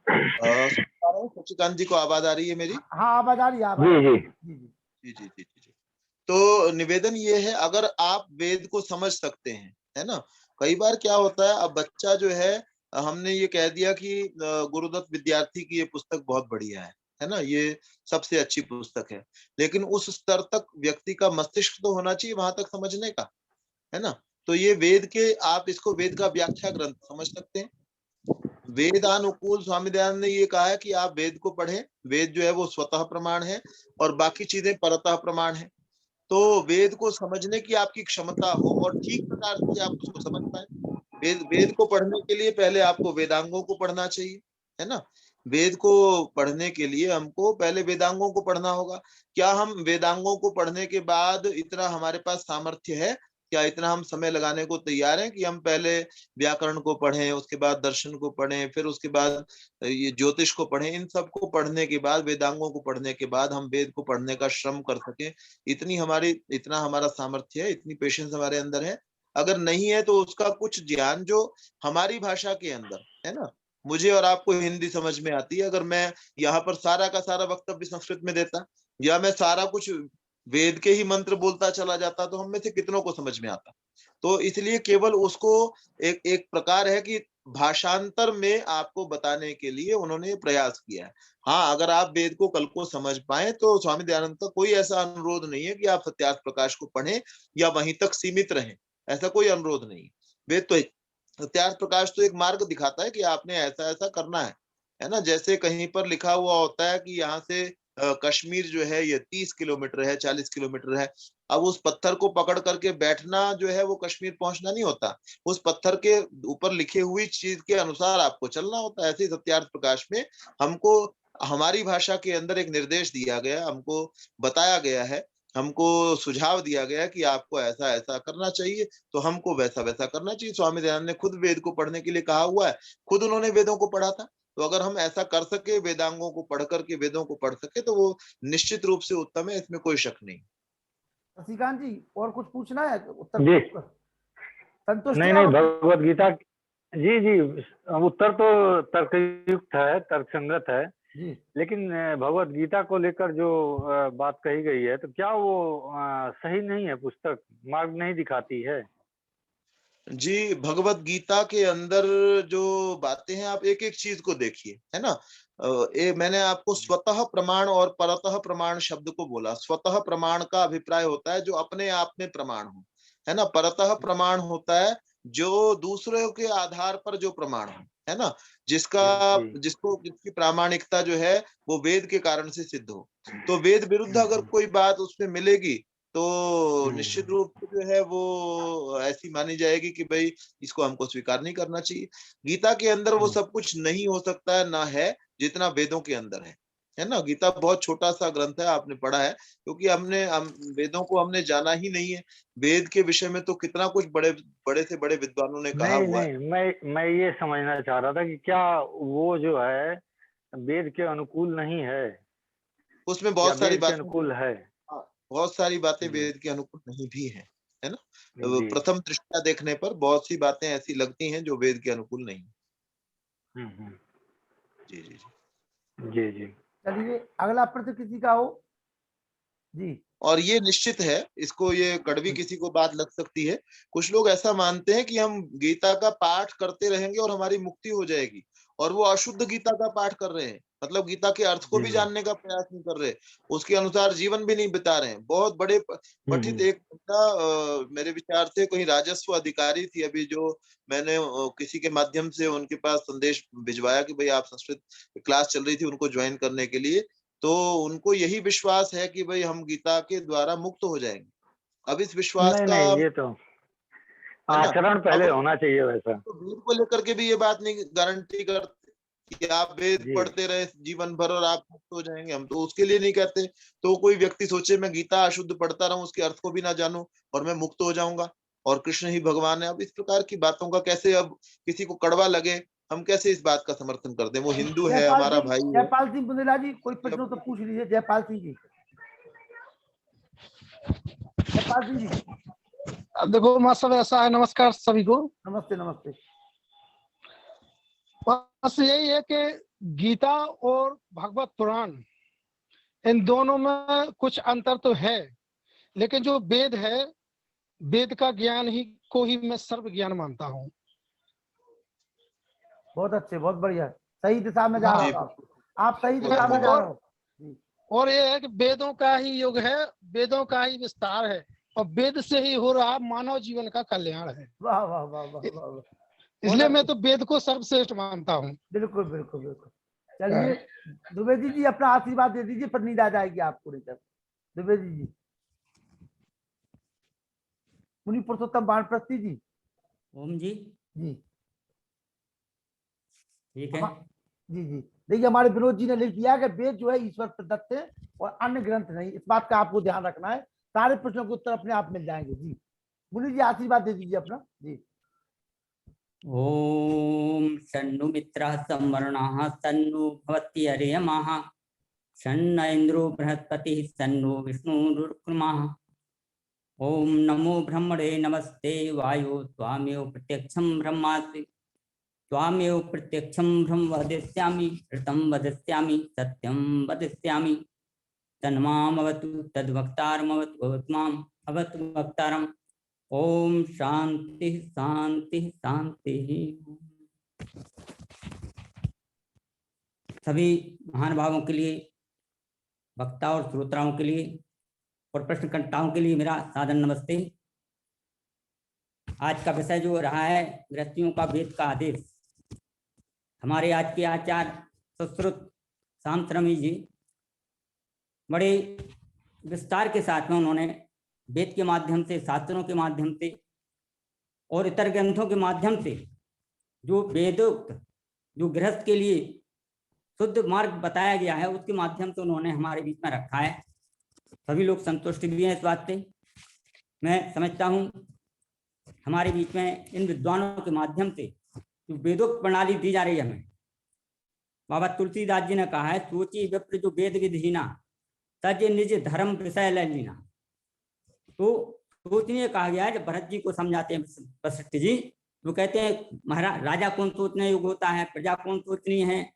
शशिकांत जी को आवाज आ रही है मेरी? हाँ आवाज आ रही है, आवाज जी जी। जी जी जी जी। तो निवेदन ये है, अगर आप वेद को समझ सकते हैं, है ना, कई बार क्या होता है, अब बच्चा जो है, हमने ये कह दिया कि गुरुदत्त विद्यार्थी की ये पुस्तक बहुत बढ़िया है ना, ये सबसे अच्छी पुस्तक है, लेकिन उस स्तर तक व्यक्ति का मस्तिष्क तो होना चाहिए वहां तक समझने का, है ना। तो ये वेद के, आप इसको वेद का व्याख्या ग्रंथ समझ सकते हैं। वेदानुकूल स्वामी दयानंद ने ये कहा है कि आप वेद को पढ़ें, वेद जो है वो स्वतः प्रमाण है और बाकी चीजें परतः प्रमाण है। तो वेद को समझने की आपकी क्षमता हो और ठीक प्रकार से आप उसको समझ पाए। वेद को पढ़ने के लिए पहले आपको वेदांगों को पढ़ना चाहिए, है ना। वेद को पढ़ने के लिए हमको पहले वेदांगों को पढ़ना होगा। क्या हम वेदांगों को पढ़ने के बाद इतना हमारे पास सामर्थ्य है क्या इतना हम समय लगाने को तैयार हैं कि हम पहले व्याकरण को पढ़ें, उसके बाद दर्शन को पढ़ें, फिर उसके बाद ये ज्योतिष को पढ़ें, इन सब को पढ़ने के बाद, वेदांगों को पढ़ने के बाद हम वेद को पढ़ने का श्रम कर सकें? इतना हमारा सामर्थ्य है, इतनी पेशेंस हमारे अंदर है? अगर नहीं है तो उसका कुछ ज्ञान जो हमारी भाषा के अंदर है ना, मुझे और आपको हिंदी समझ में आती है, अगर मैं यहाँ पर सारा का सारा वक्तव्य संस्कृत में देता, या मैं सारा कुछ वेद के ही मंत्र बोलता चला जाता, तो हम में से कितनों को समझ में आता? तो इसलिए केवल उसको एक प्रकार है कि भाषांतर में आपको बताने के लिए उन्होंने प्रयास किया है। हाँ, अगर आप वेद को कल को समझ पाए तो स्वामी दयानंद का कोई ऐसा अनुरोध नहीं है कि आप सत्यार्थ प्रकाश को पढ़ें या वहीं तक सीमित रहें, ऐसा कोई अनुरोध नहीं। वेद तो सत्यार्थ प्रकाश तो एक मार्ग दिखाता है कि आपने ऐसा ऐसा करना है ना। जैसे कहीं पर लिखा हुआ होता है कि यहाँ से कश्मीर जो है ये 30 किलोमीटर है, 40 किलोमीटर है। अब उस पत्थर को पकड़ करके बैठना जो है वो कश्मीर पहुंचना नहीं होता, उस पत्थर के ऊपर लिखी हुई चीज के अनुसार आपको चलना होता है। ऐसे ही सत्यार्थ प्रकाश में हमको हमारी भाषा के अंदर एक निर्देश दिया गया, हमको बताया गया है, हमको सुझाव दिया गया कि आपको ऐसा ऐसा करना चाहिए, तो हमको वैसा वैसा करना चाहिए। स्वामी दयानंद ने खुद वेद को पढ़ने के लिए कहा हुआ है, खुद उन्होंने वेदों को पढ़ा था। तो अगर हम ऐसा कर सके, वेदांगों को पढ़ करके वेदों को पढ़ सके, तो वो निश्चित रूप से उत्तम है, इसमें कोई शक नहीं। शशिकांत जी और कुछ पूछना है? उत्तर जी संतुष्ट? नहीं, भगवत गीता जी जी उत्तर तो तर्कयुक्त है, तर्कसंगत है जी, लेकिन भगवत गीता को लेकर जो बात कही गई है, तो क्या वो सही नहीं है? पुस्तक मार्ग नहीं दिखाती है? जी, भगवत गीता के अंदर जो बातें हैं, आप एक एक चीज को देखिए, है ना। मैंने आपको स्वतः प्रमाण और परतः प्रमाण शब्द को बोला। स्वतः प्रमाण का अभिप्राय होता है जो अपने आप में प्रमाण हो, है ना। परतः प्रमाण होता है जो दूसरों के आधार पर जो प्रमाण हो, है ना, जिसकी प्रामाणिकता जो है वो वेद के कारण से सिद्ध हो। तो वेद विरुद्ध अगर कोई बात उसमें मिलेगी तो निश्चित रूप से जो है वो ऐसी मानी जाएगी कि भाई इसको हमको स्वीकार नहीं करना चाहिए। गीता के अंदर वो सब कुछ नहीं हो सकता है, ना है जितना वेदों के अंदर है ना। गीता बहुत छोटा सा ग्रंथ है, आपने पढ़ा है, क्योंकि वेदों को हमने जाना ही नहीं है। वेद के विषय में तो कितना कुछ बड़े से बड़े विद्वानों ने कहा हुआ है। मैं ये समझना चाह रहा था कि क्या वो जो है वेद के अनुकूल नहीं है? उसमें बहुत सारी बातें अनुकूल है, बहुत सारी बातें वेद के अनुकूल नहीं भी है ना। प्रथम दृष्टया देखने पर बहुत सी बातें ऐसी लगती हैं जो वेद के अनुकूल नहीं। जी जी जी जी। चलिए अगला प्रश्न किसी का हो जी। और ये निश्चित है, इसको ये कड़वी किसी को बात लग सकती है। कुछ लोग ऐसा मानते हैं कि हम गीता का पाठ करते रहेंगे और हमारी मुक्ति हो जाएगी, और वो अशुद्ध गीता का पाठ कर रहे हैं, मतलब गीता के अर्थ को भी जानने का प्रयास नहीं कर रहे, उसके अनुसार जीवन भी नहीं बिता रहे हैं। बहुत बड़े पठित एक मेरे विचार से कहीं राजस्व अधिकारी थी अभी, जो मैंने किसी के माध्यम से उनके पास संदेश भिजवाया कि भाई आप संस्कृत क्लास चल रही थी उनको ज्वाइन करने के लिए, तो उनको यही विश्वास है कि भाई हम गीता के द्वारा मुक्त हो जाएंगे। अब इस विश्वास नहीं, ये तो आचरण पहले होना चाहिए। वैसा तो वेद को लेकर के भी ये बात नहीं गारंटी करते कि आप वेद पढ़ते रहे जीवन भर और आप मुक्त हो जाएंगे, हम तो उसके लिए नहीं कहते। तो कोई व्यक्ति सोचे मैं गीता अशुद्ध पढ़ता रहूं, उसके अर्थ को भी ना जानूं और मैं मुक्त हो जाऊंगा और कृष्ण ही भगवान है। अब इस प्रकार की बातों का कैसे, अब किसी को कड़वा लगे, हम कैसे इस बात का समर्थन कर दें? वो हिंदू है, हमारा भाई है। जयपाल सिंह बुंदेला जी कोई प्रश्न हो तो पूछ लीजिए। जयपाल सिंह जी। जयपाल सिंह जी। देखो मास्टर ऐसा है, नमस्कार सभी को। नमस्ते नमस्ते। बस यही है कि गीता और भगवत पुराण इन दोनों में कुछ अंतर तो है, लेकिन जो वेद है, वेद का ज्ञान ही को ही मैं सर्व ज्ञान मानता हूँ। बहुत अच्छे, बहुत बढ़िया, सही दिशा में जा रहे हो आप सही दिशा में जा रहे हो। और ये है कि वेदों का ही युग है, वेदों का ही विस्तार है, और वेद से ही हो रहा मानव जीवन का कल्याण है। वाह वाह वाह वाह वाह। इसलिए मैं तो वेद को सर्वश्रेष्ठ मानता हूँ। बिल्कुल बिल्कुल बिल्कुल। चलिए द्विवेदी जी अपना आशीर्वाद दे दीजिए, पर नींद आ जाएगी आपको नहीं तक। द्विवेदी जी। मुनि पुरुषोत्तम वानप्रस्थी जी। ओम जी। जी ठीक है जी जी। देखिए हमारे विनोद जी ने लिख दिया कि वेद जो है ईश्वर प्रदत्त है और अन्य ग्रंथ नहीं। इस बात का आपको ध्यान रखना है, सारे प्रश्नों के उत्तर अपने आप मिल जाएंगे। जी मुनि जी आशीर्वाद दे दीजिए अपना जी। ओम शन्नु मित्रः संवरुणः सन्नु भवति अर्यमः शन्न इंद्रो बृहस्पतिः सन्नो विष्णुरुक्रमः। ओम नमो ब्रह्मणे नमस्ते वायो त्वामेव प्रत्यक्षं ब्रह्मास्मि त्वामेव प्रत्यक्षं ब्रह्म वदिष्यामि ऋतं वदिष्यामि सत्यं वदिष्यामि तन्मामवतु तद्वक्तारमवतु भवत्माम् अवतु वक्तारम्। ओम शांति शांति शांति। सभी महान भावों के लिए, वक्ता और श्रोताओं के लिए और प्रश्नकर्ताओं के लिए मेरा सादर नमस्ते। आज का विषय जो रहा है गृहस्थियों का वेद का आदेश। हमारे आज के आचार्य सुश्रुत शाम शर्मी जी बड़े विस्तार के साथ में उन्होंने वेद के माध्यम से, शास्त्रों के माध्यम से और इतर ग्रंथों के माध्यम से जो वेदोक्त जो गृहस्थ के लिए शुद्ध मार्ग बताया गया है उसके माध्यम से उन्होंने हमारे बीच में रखा है। सभी लोग संतुष्ट भी हैं इस बात से। मैं समझता हूँ हमारे बीच में इन विद्वानों के माध्यम से जो वेदोक्त प्रणाली दी जा रही है हमें, बाबा तुलसीदास जी ने कहा है सोची विप्र जो वेद विधीना तज निज धर्म विषय लीना। तो सोचनीय कहा गया है। जब भरत जी को समझाते हैं वशिष्ठ जी, वो कहते हैं महाराज राजा कौन सोचने योग्य होता है, प्रजा कौन सोचनी है,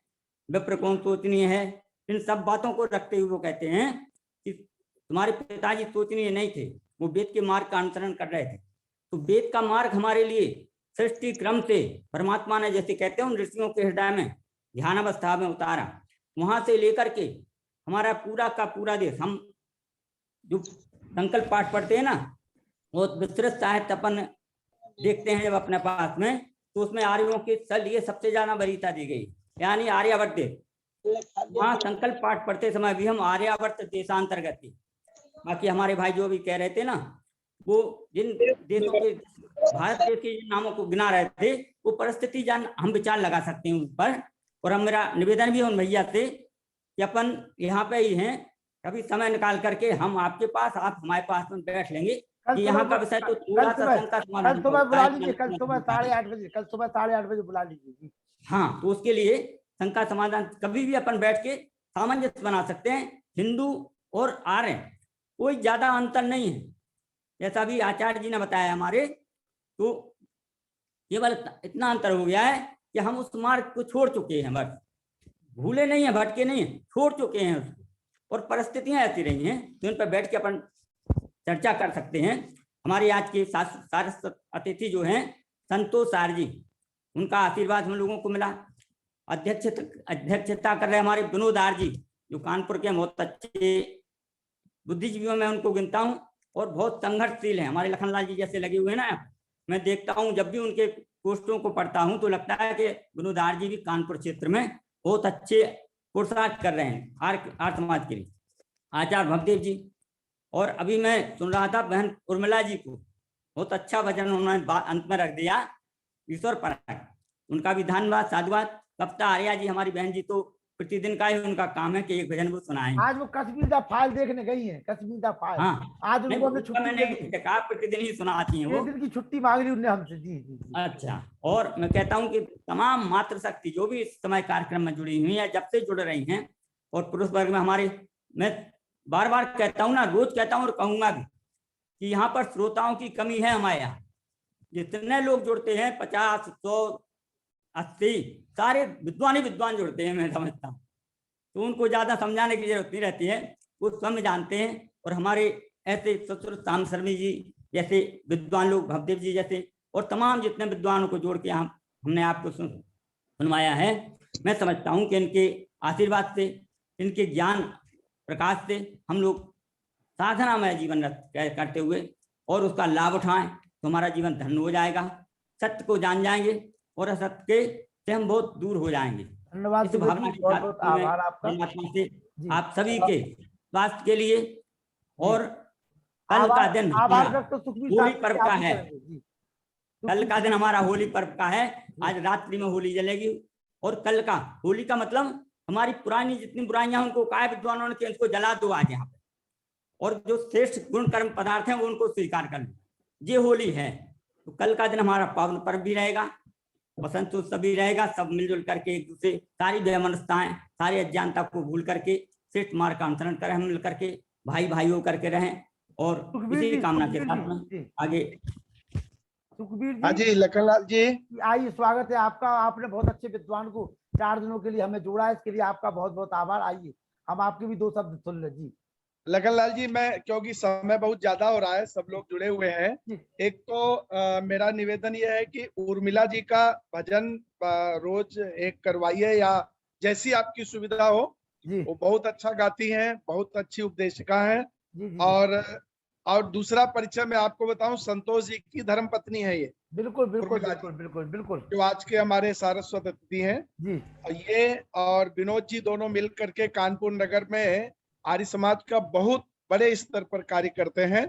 विप्र कौन सोचनी है, इन सब बातों को रखते हुए वो कहते हैं कि तुम्हारे पिताजी सोचनीय नहीं थे, वो वेद के मार्ग का अनुसरण कर रहे थे। तो वेद का मार्ग हमारे लिए सृष्टि क्रम से परमात्मा ने जैसे कहते हैं उन ऋषियों के हृदय में ध्यान अवस्था में उतारा, वहां से लेकर के हमारा पूरा का पूरा देश, हम जो संकल्प पाठ पढ़ते हैं ना, वो विस्तृत साहित्य अपन देखते हैं जब अपने पास में, तो उसमें आर्यों के लिए सबसे ज्यादा वरीयता दी गई, यानी आर्यावर्त देश। वहाँ संकल्प पाठ पढ़ते समय भी हम आर्यावर्त देशांतर्गत थे। बाकी हमारे भाई जो भी कह रहे थे ना, वो जिन देशों के भारत देश के नामों को गिना रहे थे, वो परिस्थिति जान हम विचार लगा सकते हैं उस पर। और हम मेरा निवेदन भी उन भैया से कि अपन यहाँ पे ही हैं, कभी समय निकाल करके हम आपके पास, आप हमारे पास में बैठ लेंगे कि यहाँ का विषय तो थोड़ा सा शंका समाधान, कल सुबह बुला लीजिए, कल सुबह 8:30 बजे, कल सुबह 8:30 बजे बुला लीजिए। हाँ, तो उसके लिए शंका समाधान कभी भी अपन बैठ के सामंजस्य बना सकते हैं। हिंदू और आर्य कोई ज्यादा अंतर नहीं है, जैसा भी आचार्य जी ने बताया हमारे, तो केवल इतना अंतर हो गया है कि हम उस मार्ग को छोड़ चुके हैं, बस भूले नहीं है, भटके नहीं है, छोड़ चुके हैं उसको। और परिस्थितियां ऐसी रही हैं तो उन पर बैठ के अपन चर्चा कर सकते हैं। हमारे आज के सारस्वत अतिथि जो हैं संतोष सार जी, उनका आशीर्वाद हम लोगों को मिला। अध्यक्षता कर रहे हमारे विनोद आर जी, जो कानपुर के बहुत अच्छे बुद्धिजीवियों में उनको गिनता हूँ और बहुत संघर्षशील है। हमारे लखनलाल जी जैसे लगे हुए ना, मैं देखता हूँ जब भी उनके पोस्टों को पढ़ता हूँ तो लगता है कि विनोद आर जी भी कानपुर क्षेत्र में बहुत अच्छे पुरुषार्थ कर रहे हैं आर्य समाज के लिए। आचार्य भवदेव जी, और अभी मैं सुन रहा था बहन उर्मिला जी को, बहुत अच्छा भजन उन्होंने अंत में रख दिया, ईश्वर पर, उनका भी धन्यवाद साधुवाद। कविता आर्या जी हमारी बहन जी, तो प्रतिदिन का ही उनका काम है कि एक भजन वो सुनाएं। आज वो कश्मीर दा फाइल देखने गई है, कश्मीर दा फाइल। हाँ, आज उन्होंने छुट्टी, मैंने देखा प्रतिदिन ही सुनाती हैं वो, एक दिन की छुट्टी मांग ली उन्होंने हमसे। जी जी। अच्छा, और मैं कहता हूँ कि तमाम मातृशक्ति जो भी इस समय कार्यक्रम में जुड़ी हुई है, जब से जुड़ रही हैं, और पुरुष वर्ग में हमारे, मैं बार बार कहता हूँ ना, रोज कहता हूँ और कहूंगा भी कि यहाँ पर श्रोताओं की कमी है। हमारे यहाँ जितने लोग जुड़ते हैं 50, 100, 80 सारे विद्वान ही विद्वान जुड़ते हैं, मैं समझता हूँ। तो उनको ज्यादा समझाने की जरूरत नहीं रहती है, वो स्वयं जानते हैं। और हमारे ऐसे सुश्रुत शाम शर्मी जी जैसे विद्वान लोग, भवदेव जी जैसे, और तमाम जितने विद्वानों को जोड़ के हमने आपको सुनवाया है। मैं समझता हूँ कि इनके आशीर्वाद से, इनके ज्ञान प्रकाश से हम लोग साधनामय जीवन करते हुए और उसका लाभ उठाएं तो हमारा जीवन धन्य हो जाएगा। सत्य को जान जाएंगे और असत्य से हम बहुत दूर हो जाएंगे। धन्यवाद, इस भावना के साथ आभार आपका। आप सभी के स्वास्थ्य के लिए, और कल का दिन होली पर्व का है, कल का दिन हमारा होली पर्व का है। आज रात्रि में होली जलेगी, और कल का होली का मतलब हमारी पुरानी जितनी बुराइयां उनको काय विद्वानों ने उनको जला दो आज यहाँ पे, और जो श्रेष्ठ गुण कर्म पदार्थ हैं वो उनको स्वीकार कर लो। ये होली है। तो कल का दिन हमारा पावन पर्व भी रहेगा, बसंत उत्सव भी रहेगा। सब मिलजुल करके एक दूसरे सारी वैमनस्यताएं, सारी अज्ञानता को भूल करके श्रेष्ठ मार्ग का अनुसरण करें, हम मिल करके भाई भाइयों करके रहें और इसी कामना के साथ में आगे। सुखबीर जी लखनलाल जी आइए, स्वागत है आपका। आपने बहुत अच्छे विद्वान को 4 दिनों के लिए हमें जोड़ा है, इसके लिए आपका बहुत बहुत आभार। आइए हम आपके भी 2 शब्द सुन ले जी। लखनलाल जी, मैं क्योंकि समय बहुत ज्यादा हो रहा है, सब लोग जुड़े हुए हैं, एक तो मेरा निवेदन यह है कि उर्मिला जी का भजन रोज एक करवाइए या जैसी आपकी सुविधा हो। वो बहुत अच्छा गाती हैं, बहुत अच्छी उपदेशिका हैं। और दूसरा परिचय मैं आपको बताऊं, संतोष जी की धर्मपत्नी है ये। बिल्कुल बिल्कुल बिल्कुल बिल्कुल बिल्कुल, जो आज के हमारे सारस्वत अतिथि हैं जी। ये और विनोद जी दोनों मिल करके कानपुर नगर में आर्य समाज का बहुत बड़े स्तर पर कार्य करते हैं।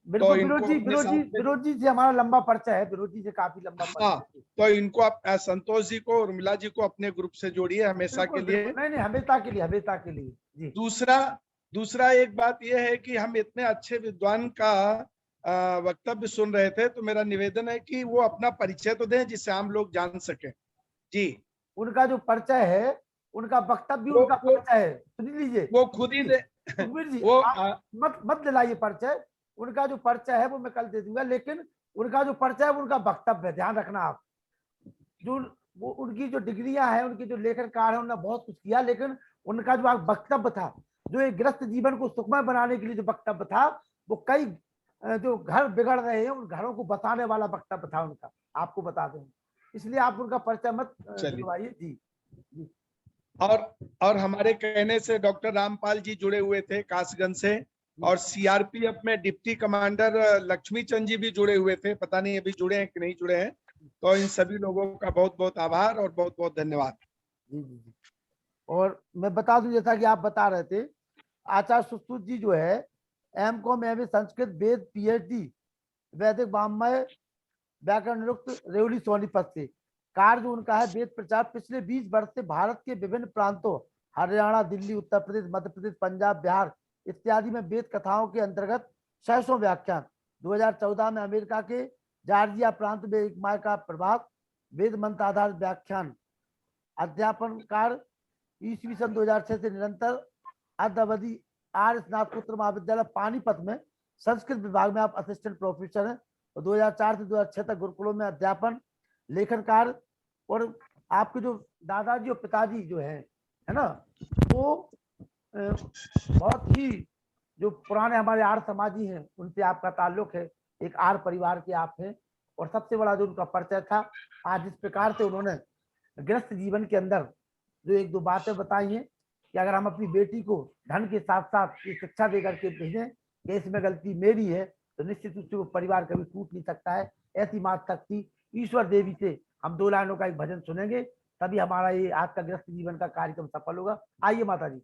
बिल्कुल, विनोद जी से हमारा लंबा परिचय है, विनोद जी से काफी लंबा परिचय है। तो इनको आप संतोष जी को, उर्मिला जी को अपने ग्रुप से जोड़िए हमेशा के लिए। नहीं, हमेशा के लिए, हमेशा के लिए जी। दूसरा एक बात यह है कि हम इतने अच्छे विद्वान का वक्तव्य सुन रहे थे, तो मेरा निवेदन है कि वो अपना परिचय तो दें जिससे आम लोग जान सके जी। उनका जो परिचय है, उनका वक्तव्य, उनका परिचय है, सुन लीजिए। वो खुद ही दे। सुखबीर जी वो मत दिलाइए परिचय। उनका जो परिचय है वो मैं कल दे दूंगा, लेकिन उनका जो परिचय है उनका वक्तव्य है, ध्यान रखना आप। जो वो उनकी जो डिग्रियां हैं, उनकी जो लेखन कार्य है, उन्होंने बहुत कुछ किया, लेकिन उनका जो वक्तव्य था, जो एक ग्रस्त जीवन को सुखमय बनाने के लिए जो वक्तव्य था, वो कई जो घर बिगड़ रहे हैं उन घरों को बसाने वाला वक्तव्य था उनका, आपको बता दें। इसलिए आप उनका परिचय मत दिलवाइए जी। और हमारे कहने से डॉक्टर रामपाल जी जुड़े हुए थे कासगंज से, और सीआरपीएफ में डिप्टी कमांडर लक्ष्मी चंद जी भी जुड़े हुए थे, पता नहीं अभी जुड़े हैं कि नहीं जुड़े हैं। तो इन सभी लोगों का बहुत बहुत आभार और बहुत बहुत धन्यवाद जी जी जी। और मैं बता दूं, जैसा कि आप बता रहे थे, आचार्य सुश्रुत जी जो है एम.कॉम एम.ए संस्कृत वेद पीएचडी वैदिक वाङ्मय व्याकरण निरुक्त रेवली सोनीपत से। कार्य जो उनका है वेद प्रचार, पिछले 20 वर्ष से भारत के विभिन्न प्रांतों हरियाणा, दिल्ली, उत्तर प्रदेश, मध्य प्रदेश, पंजाब, बिहार इत्यादि में वेद कथाओं के अंतर्गत 600 व्याख्यान। 2014 में अमेरिका के जॉर्जिया प्रांत में एक माह का प्रभाव वेद मंत्र आधारित व्याख्यान अध्यापन कार्य। ईस्वी सन 2006 से निरंतर अद्यावधि आर्य स्नातकोत्तर महाविद्यालय पानीपत में संस्कृत विभाग में आप असिस्टेंट प्रोफेसर हैं, और 2004 से 2006 तक गुरुकुलों में अध्यापन, लेखन कार्य। और आपके जो दादाजी और पिताजी जो है ना, वो बहुत ही जो पुराने हमारे आर्य समाजी हैं, उनसे आपका ताल्लुक है, एक आर्य परिवार के आप हैं। और सबसे बड़ा जो उनका परिचय था, आज जिस प्रकार से उन्होंने गृहस्थ जीवन के अंदर जो 1-2 बातें बताई हैं कि अगर हम अपनी बेटी को धन के साथ साथ ये शिक्षा देकर के भेजें कि इसमें गलती मेरी है, तो निश्चित रूप से वो परिवार कभी टूट नहीं सकता है। ऐसी माता शक्ति ईश्वर देवी से हम 2 लाइनों का एक भजन सुनेंगे, तभी हमारा ये आज का गृहस्थ जीवन का कार्यक्रम सफल होगा। आइए माता जी।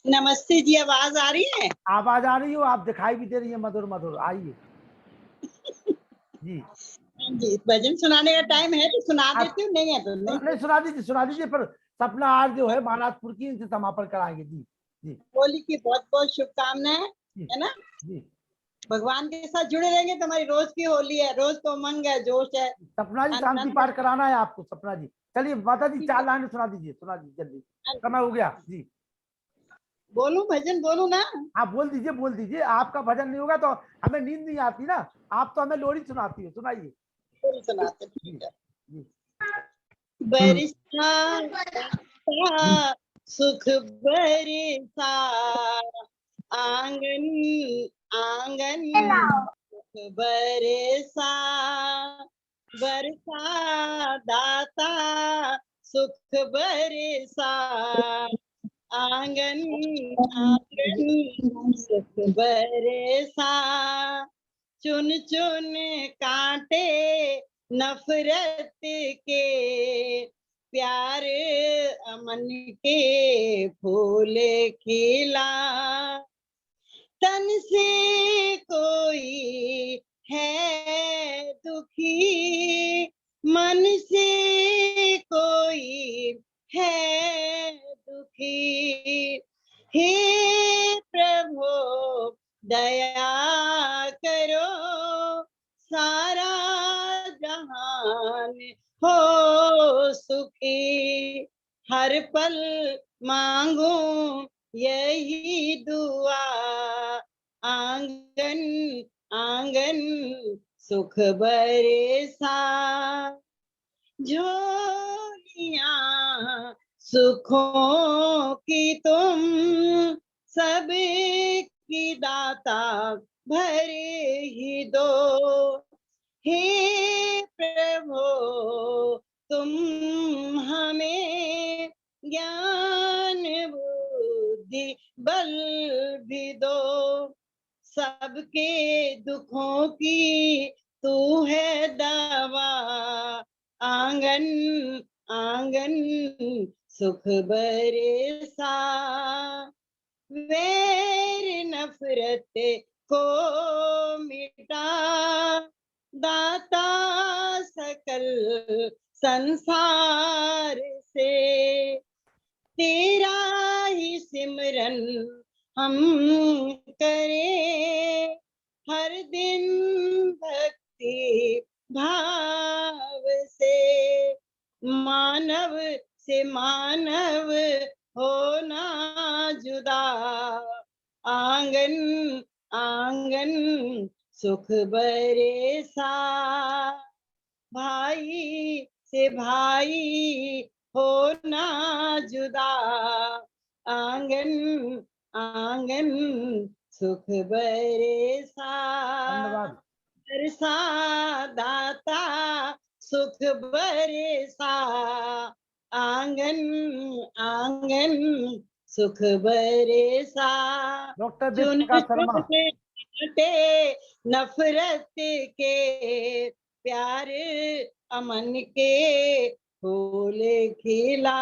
नमस्ते जी, आवाज आ रही है? आवाज आ रही हो, आप दिखाई भी दे रही है मधुर मधुर। आइए जी जी। भजन सुनाने का टाइम है तो सुना देती हूँ, नहीं है तो नहीं सुना दीजिए। पर सपना आज जो है महाराजपुर की, इनसे समापन कराएंगे जी। जी होली की बहुत बहुत शुभकामनाएं, है ना जी। भगवान के साथ जुड़े रहेंगे तो हमारी रोज की होली है, रोज तो उमंग है, जोश है। सपना जी शांति पाठ कराना है आपको। सपना जी चलिए माता जी 4 लाइन सुना दीजिए, जल्दी, समय हो गया जी। बोलूं भजन, बोलूं ना? आप बोल दीजिए। आपका भजन नहीं होगा तो हमें नींद नहीं आती ना, आप तो हमें लोरी सुनाती हो, सुनाइए। सुनाते ठीक है। बरसा सुख बरसा आंगन आंगन, सुख बरसा बरसा दाता, सुख बरसा आंगन आंगन, सुख बरसा चुन चुन कांटे नफरत के, प्यार अमन के फूल खिला। तन से कोई है दुखी, मन से कोई है दुखी, हे प्रभु दया करो, मान हो सुखी, हर पल मांगू यही दुआ, आंगन आंगन सुख बरसा, झोलियां सुखों की तुम सबकी दाता भरे ही दो, हे प्रभु तुम हमें ज्ञान बुद्धि बल भी दो, सबके दुखों की तू है दवा, आंगन आंगन सुख बरसा, वैर नफरत को मिटा, दाता सकल संसार से, तेरा ही सिमरन हम करें, हर दिन भक्ति भाव से, मानव से मानव होना जुदा, आंगन आंगन सुख बरसा, भाई से भाई होना जुदा, आंगन आंगन सुख बरसा, बरसा दाता सुख बरसा, आंगन आंगन सुख बरसा, डॉक्टर वेद प्रकाश शर्मा हटे नफरत के, प्यार अमन के फूल खिला।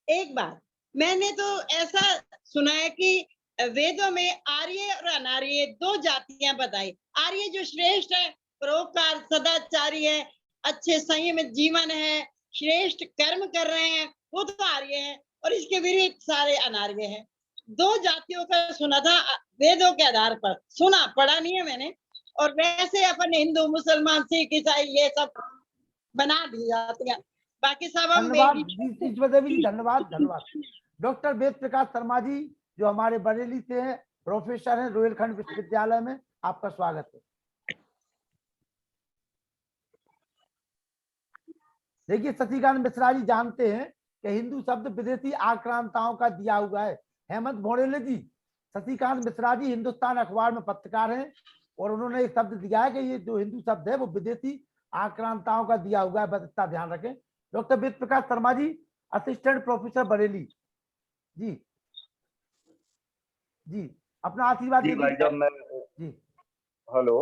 एक बात मैंने तो ऐसा सुना है कि वेदों में आर्य और अनार्य दो जातियां बताई। आर्य जो श्रेष्ठ है, परोपकार सदाचारी है, अच्छे संयम जीवन है, श्रेष्ठ कर्म कर रहे हैं, वो तो आर्य है, और इसके विरुद्ध सारे अनार्य हैं। दो जातियों का सुना था वेदों के आधार पर, सुना पढ़ा नहीं है मैंने। और वैसे अपन हिंदू मुसलमान सिख ईसाई ये सब बना दी जाती है, बाकी सब हम धन्यवाद धन्यवाद। डॉक्टर वेद प्रकाश शर्मा जी जो हमारे बरेली से हैं, प्रोफेसर हैं रोहिलखंड विश्वविद्यालय में, आपका स्वागत है। देखिए शशिकांत मिश्रा जी जानते हैं कि हिंदू शब्द विदेशी आक्रांताओं का दिया हुआ है। हेमंत भोड़ेले जी, शशिकांत मिश्रा जी हिंदुस्तान अखबार में पत्रकार हैं और उन्होंने एक शब्द दिया है कि ये जो हिंदू शब्द है वो विदेशी आक्रांताओं का दिया हुआ है, बस इतना ध्यान रखें। Doctor Ved Prakash Sharma ji assistant professor Bareilly जी, जी अपना आशीर्वाद जी भाई साहब। मैं जी हेलो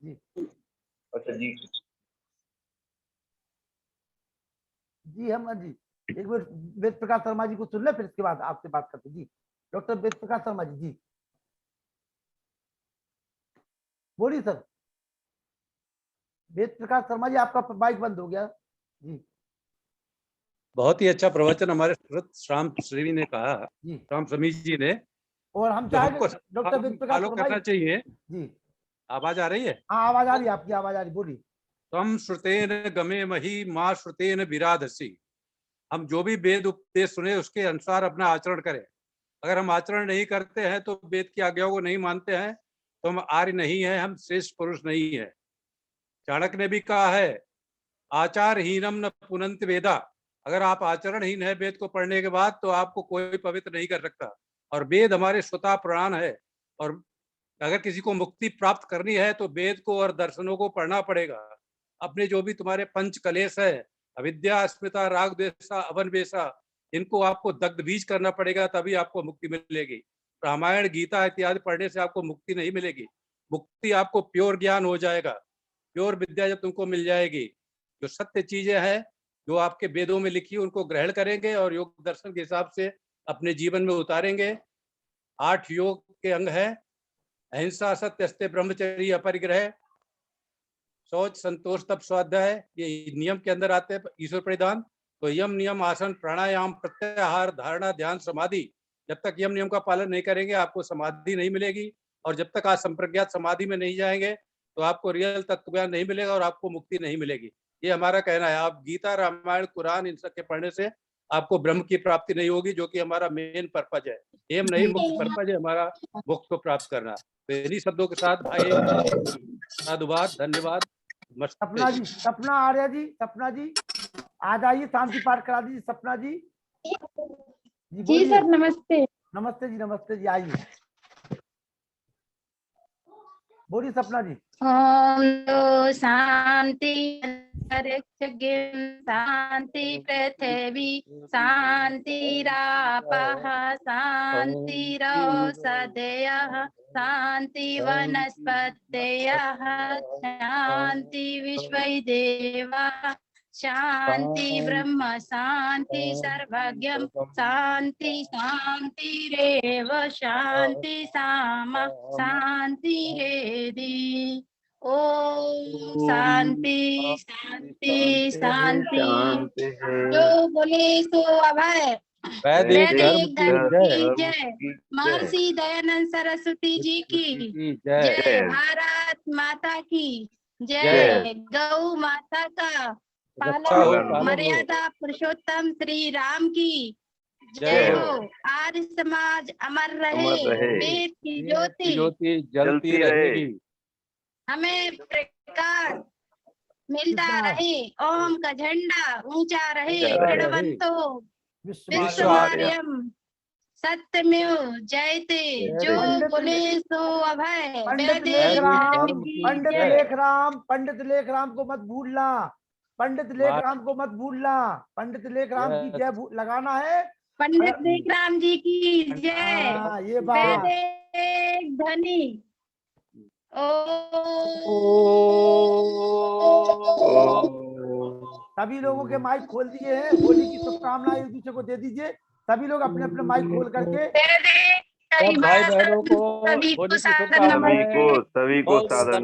जी अच्छा जी जी हम जी एक मिनट वेद प्रकाश शर्मा जी को सुन ले, फिर इसके बाद आपसे बात करते जी। डॉक्टर वेद प्रकाश शर्मा जी, जी बोलिए सर। वेद प्रकाश शर्मा जी आपका माइक बंद हो गया जी। बहुत ही अच्छा प्रवचन हमारे श्याम श्री ने कहा, श्याम समी जी ने, और हम चाहेंगे डॉक्टर वेद प्रकाश फॉलो करना चाहिए जी। आवाज आ रही है? हाँ आवाज आ रही है, आपकी आवाज आ रही, बोलिए। तम श्रुतेन गमे मही माँ श्रुतेन विराधसी। हम जो भी वेद उपदेश सुने उसके अनुसार अपना आचरण करें। अगर हम आचरण नहीं करते हैं तो वेद की आज्ञाओं को नहीं मानते हैं तो हम आर्य नहीं है, हम श्रेष्ठ पुरुष नहीं है। चाणक्य ने भी कहा है आचारहीनम न पुनंत वेदा। अगर आप आचरणहीन है वेद को पढ़ने के बाद तो आपको कोई पवित्र नहीं कर सकता। और वेद हमारे स्वतः प्राण है, और अगर किसी को मुक्ति प्राप्त करनी है तो वेद को और दर्शनों को पढ़ना पड़ेगा। अपने जो भी तुम्हारे पंच कलेश है, अविद्या अस्मिता राग द्वेषा अवन वेशा, इनको आपको दग्ध बीज करना पड़ेगा, तभी आपको मुक्ति मिलेगी। रामायण गीता इत्यादि पढ़ने से आपको मुक्ति नहीं मिलेगी। मुक्ति आपको प्योर ज्ञान हो जाएगा, प्योर विद्या जब तुमको मिल जाएगी, जो सत्य चीजें हैं जो आपके वेदों में लिखी उनको ग्रहण करेंगे और योग दर्शन के हिसाब से अपने जीवन में उतारेंगे। 8 योग के अंग है अहिंसा सत्य अस्त्य ब्रह्मचर्य अपरिग्रह शौच संतोष तप स्वाध्याय, ये नियम के अंदर आते हैं ईश्वर परिधान। तो यम नियम आसन प्राणायाम प्रत्याहार धारणा ध्यान समाधि, जब तक यम नियम का पालन नहीं करेंगे आपको समाधि नहीं मिलेगी। और जब तक आप संप्रज्ञात समाधि में नहीं जाएंगे तो आपको रियल तत्व ज्ञान नहीं मिलेगा और आपको मुक्ति नहीं मिलेगी। ये हमारा कहना है। आप गीता, रामायण, कुरान इन सब के पढ़ने से आपको ब्रह्म की प्राप्ति नहीं होगी, जो कि हमारा मेन पर्पज है। एम नहीं, मुख्य पर्पज है हमारा मोक्ष को प्राप्त करना। तो इन्हीं शब्दों के साथ भाई साधुवाद, धन्यवाद। सपना जी, सपना आर्य जी, सपना जी आ जाइए, शांति पाठ करा दीजिए सपना जी। जी सर नमस्ते। नमस्ते जी, नमस्ते जी, आइए बोलिए सपना जी। ओम शांति शांति पृथ्वी शांतिरापः शांतिरौषधयः शांति वनस्पतयः शांति विश्वदेवः शांति ब्रह्म शांति सर्वज्ञं शांति शांतिरेव शांति सामा शांतिरेधि। ओम शांति शांति शांति। जो बोले सो अभय। वैदिक धर्म की जय। महर्षि दयानंद सरस्वती जी की जय। भारत माता की जय। गौ माता का पालन मर्यादा पुरुषोत्तम श्री राम की जय हो। आर्य समाज अमर रहे, वेद की ज्योति जलती रहेगी। हमें प्रकाश मिलता रहे, ओम का झंडा ऊंचा रहे। प्रणवंतो विश्वमार्यम सत्यमेव जयते। जो बोले सो अभय। पंडित लेख राम को मत भूलना, पंडित लेख राम को मत भूलना। पंडित लेख राम की जय लगाना है। पंडित लेख राम जी की जय। ये बात धनी। सभी लोगों के माइक खोल दिए हैं। होली की शुभकामनाएं एक दूसरे को दे दीजिए। सभी लोग अपने अपने माइक खोल करके भाई बहनों को सभी को सादर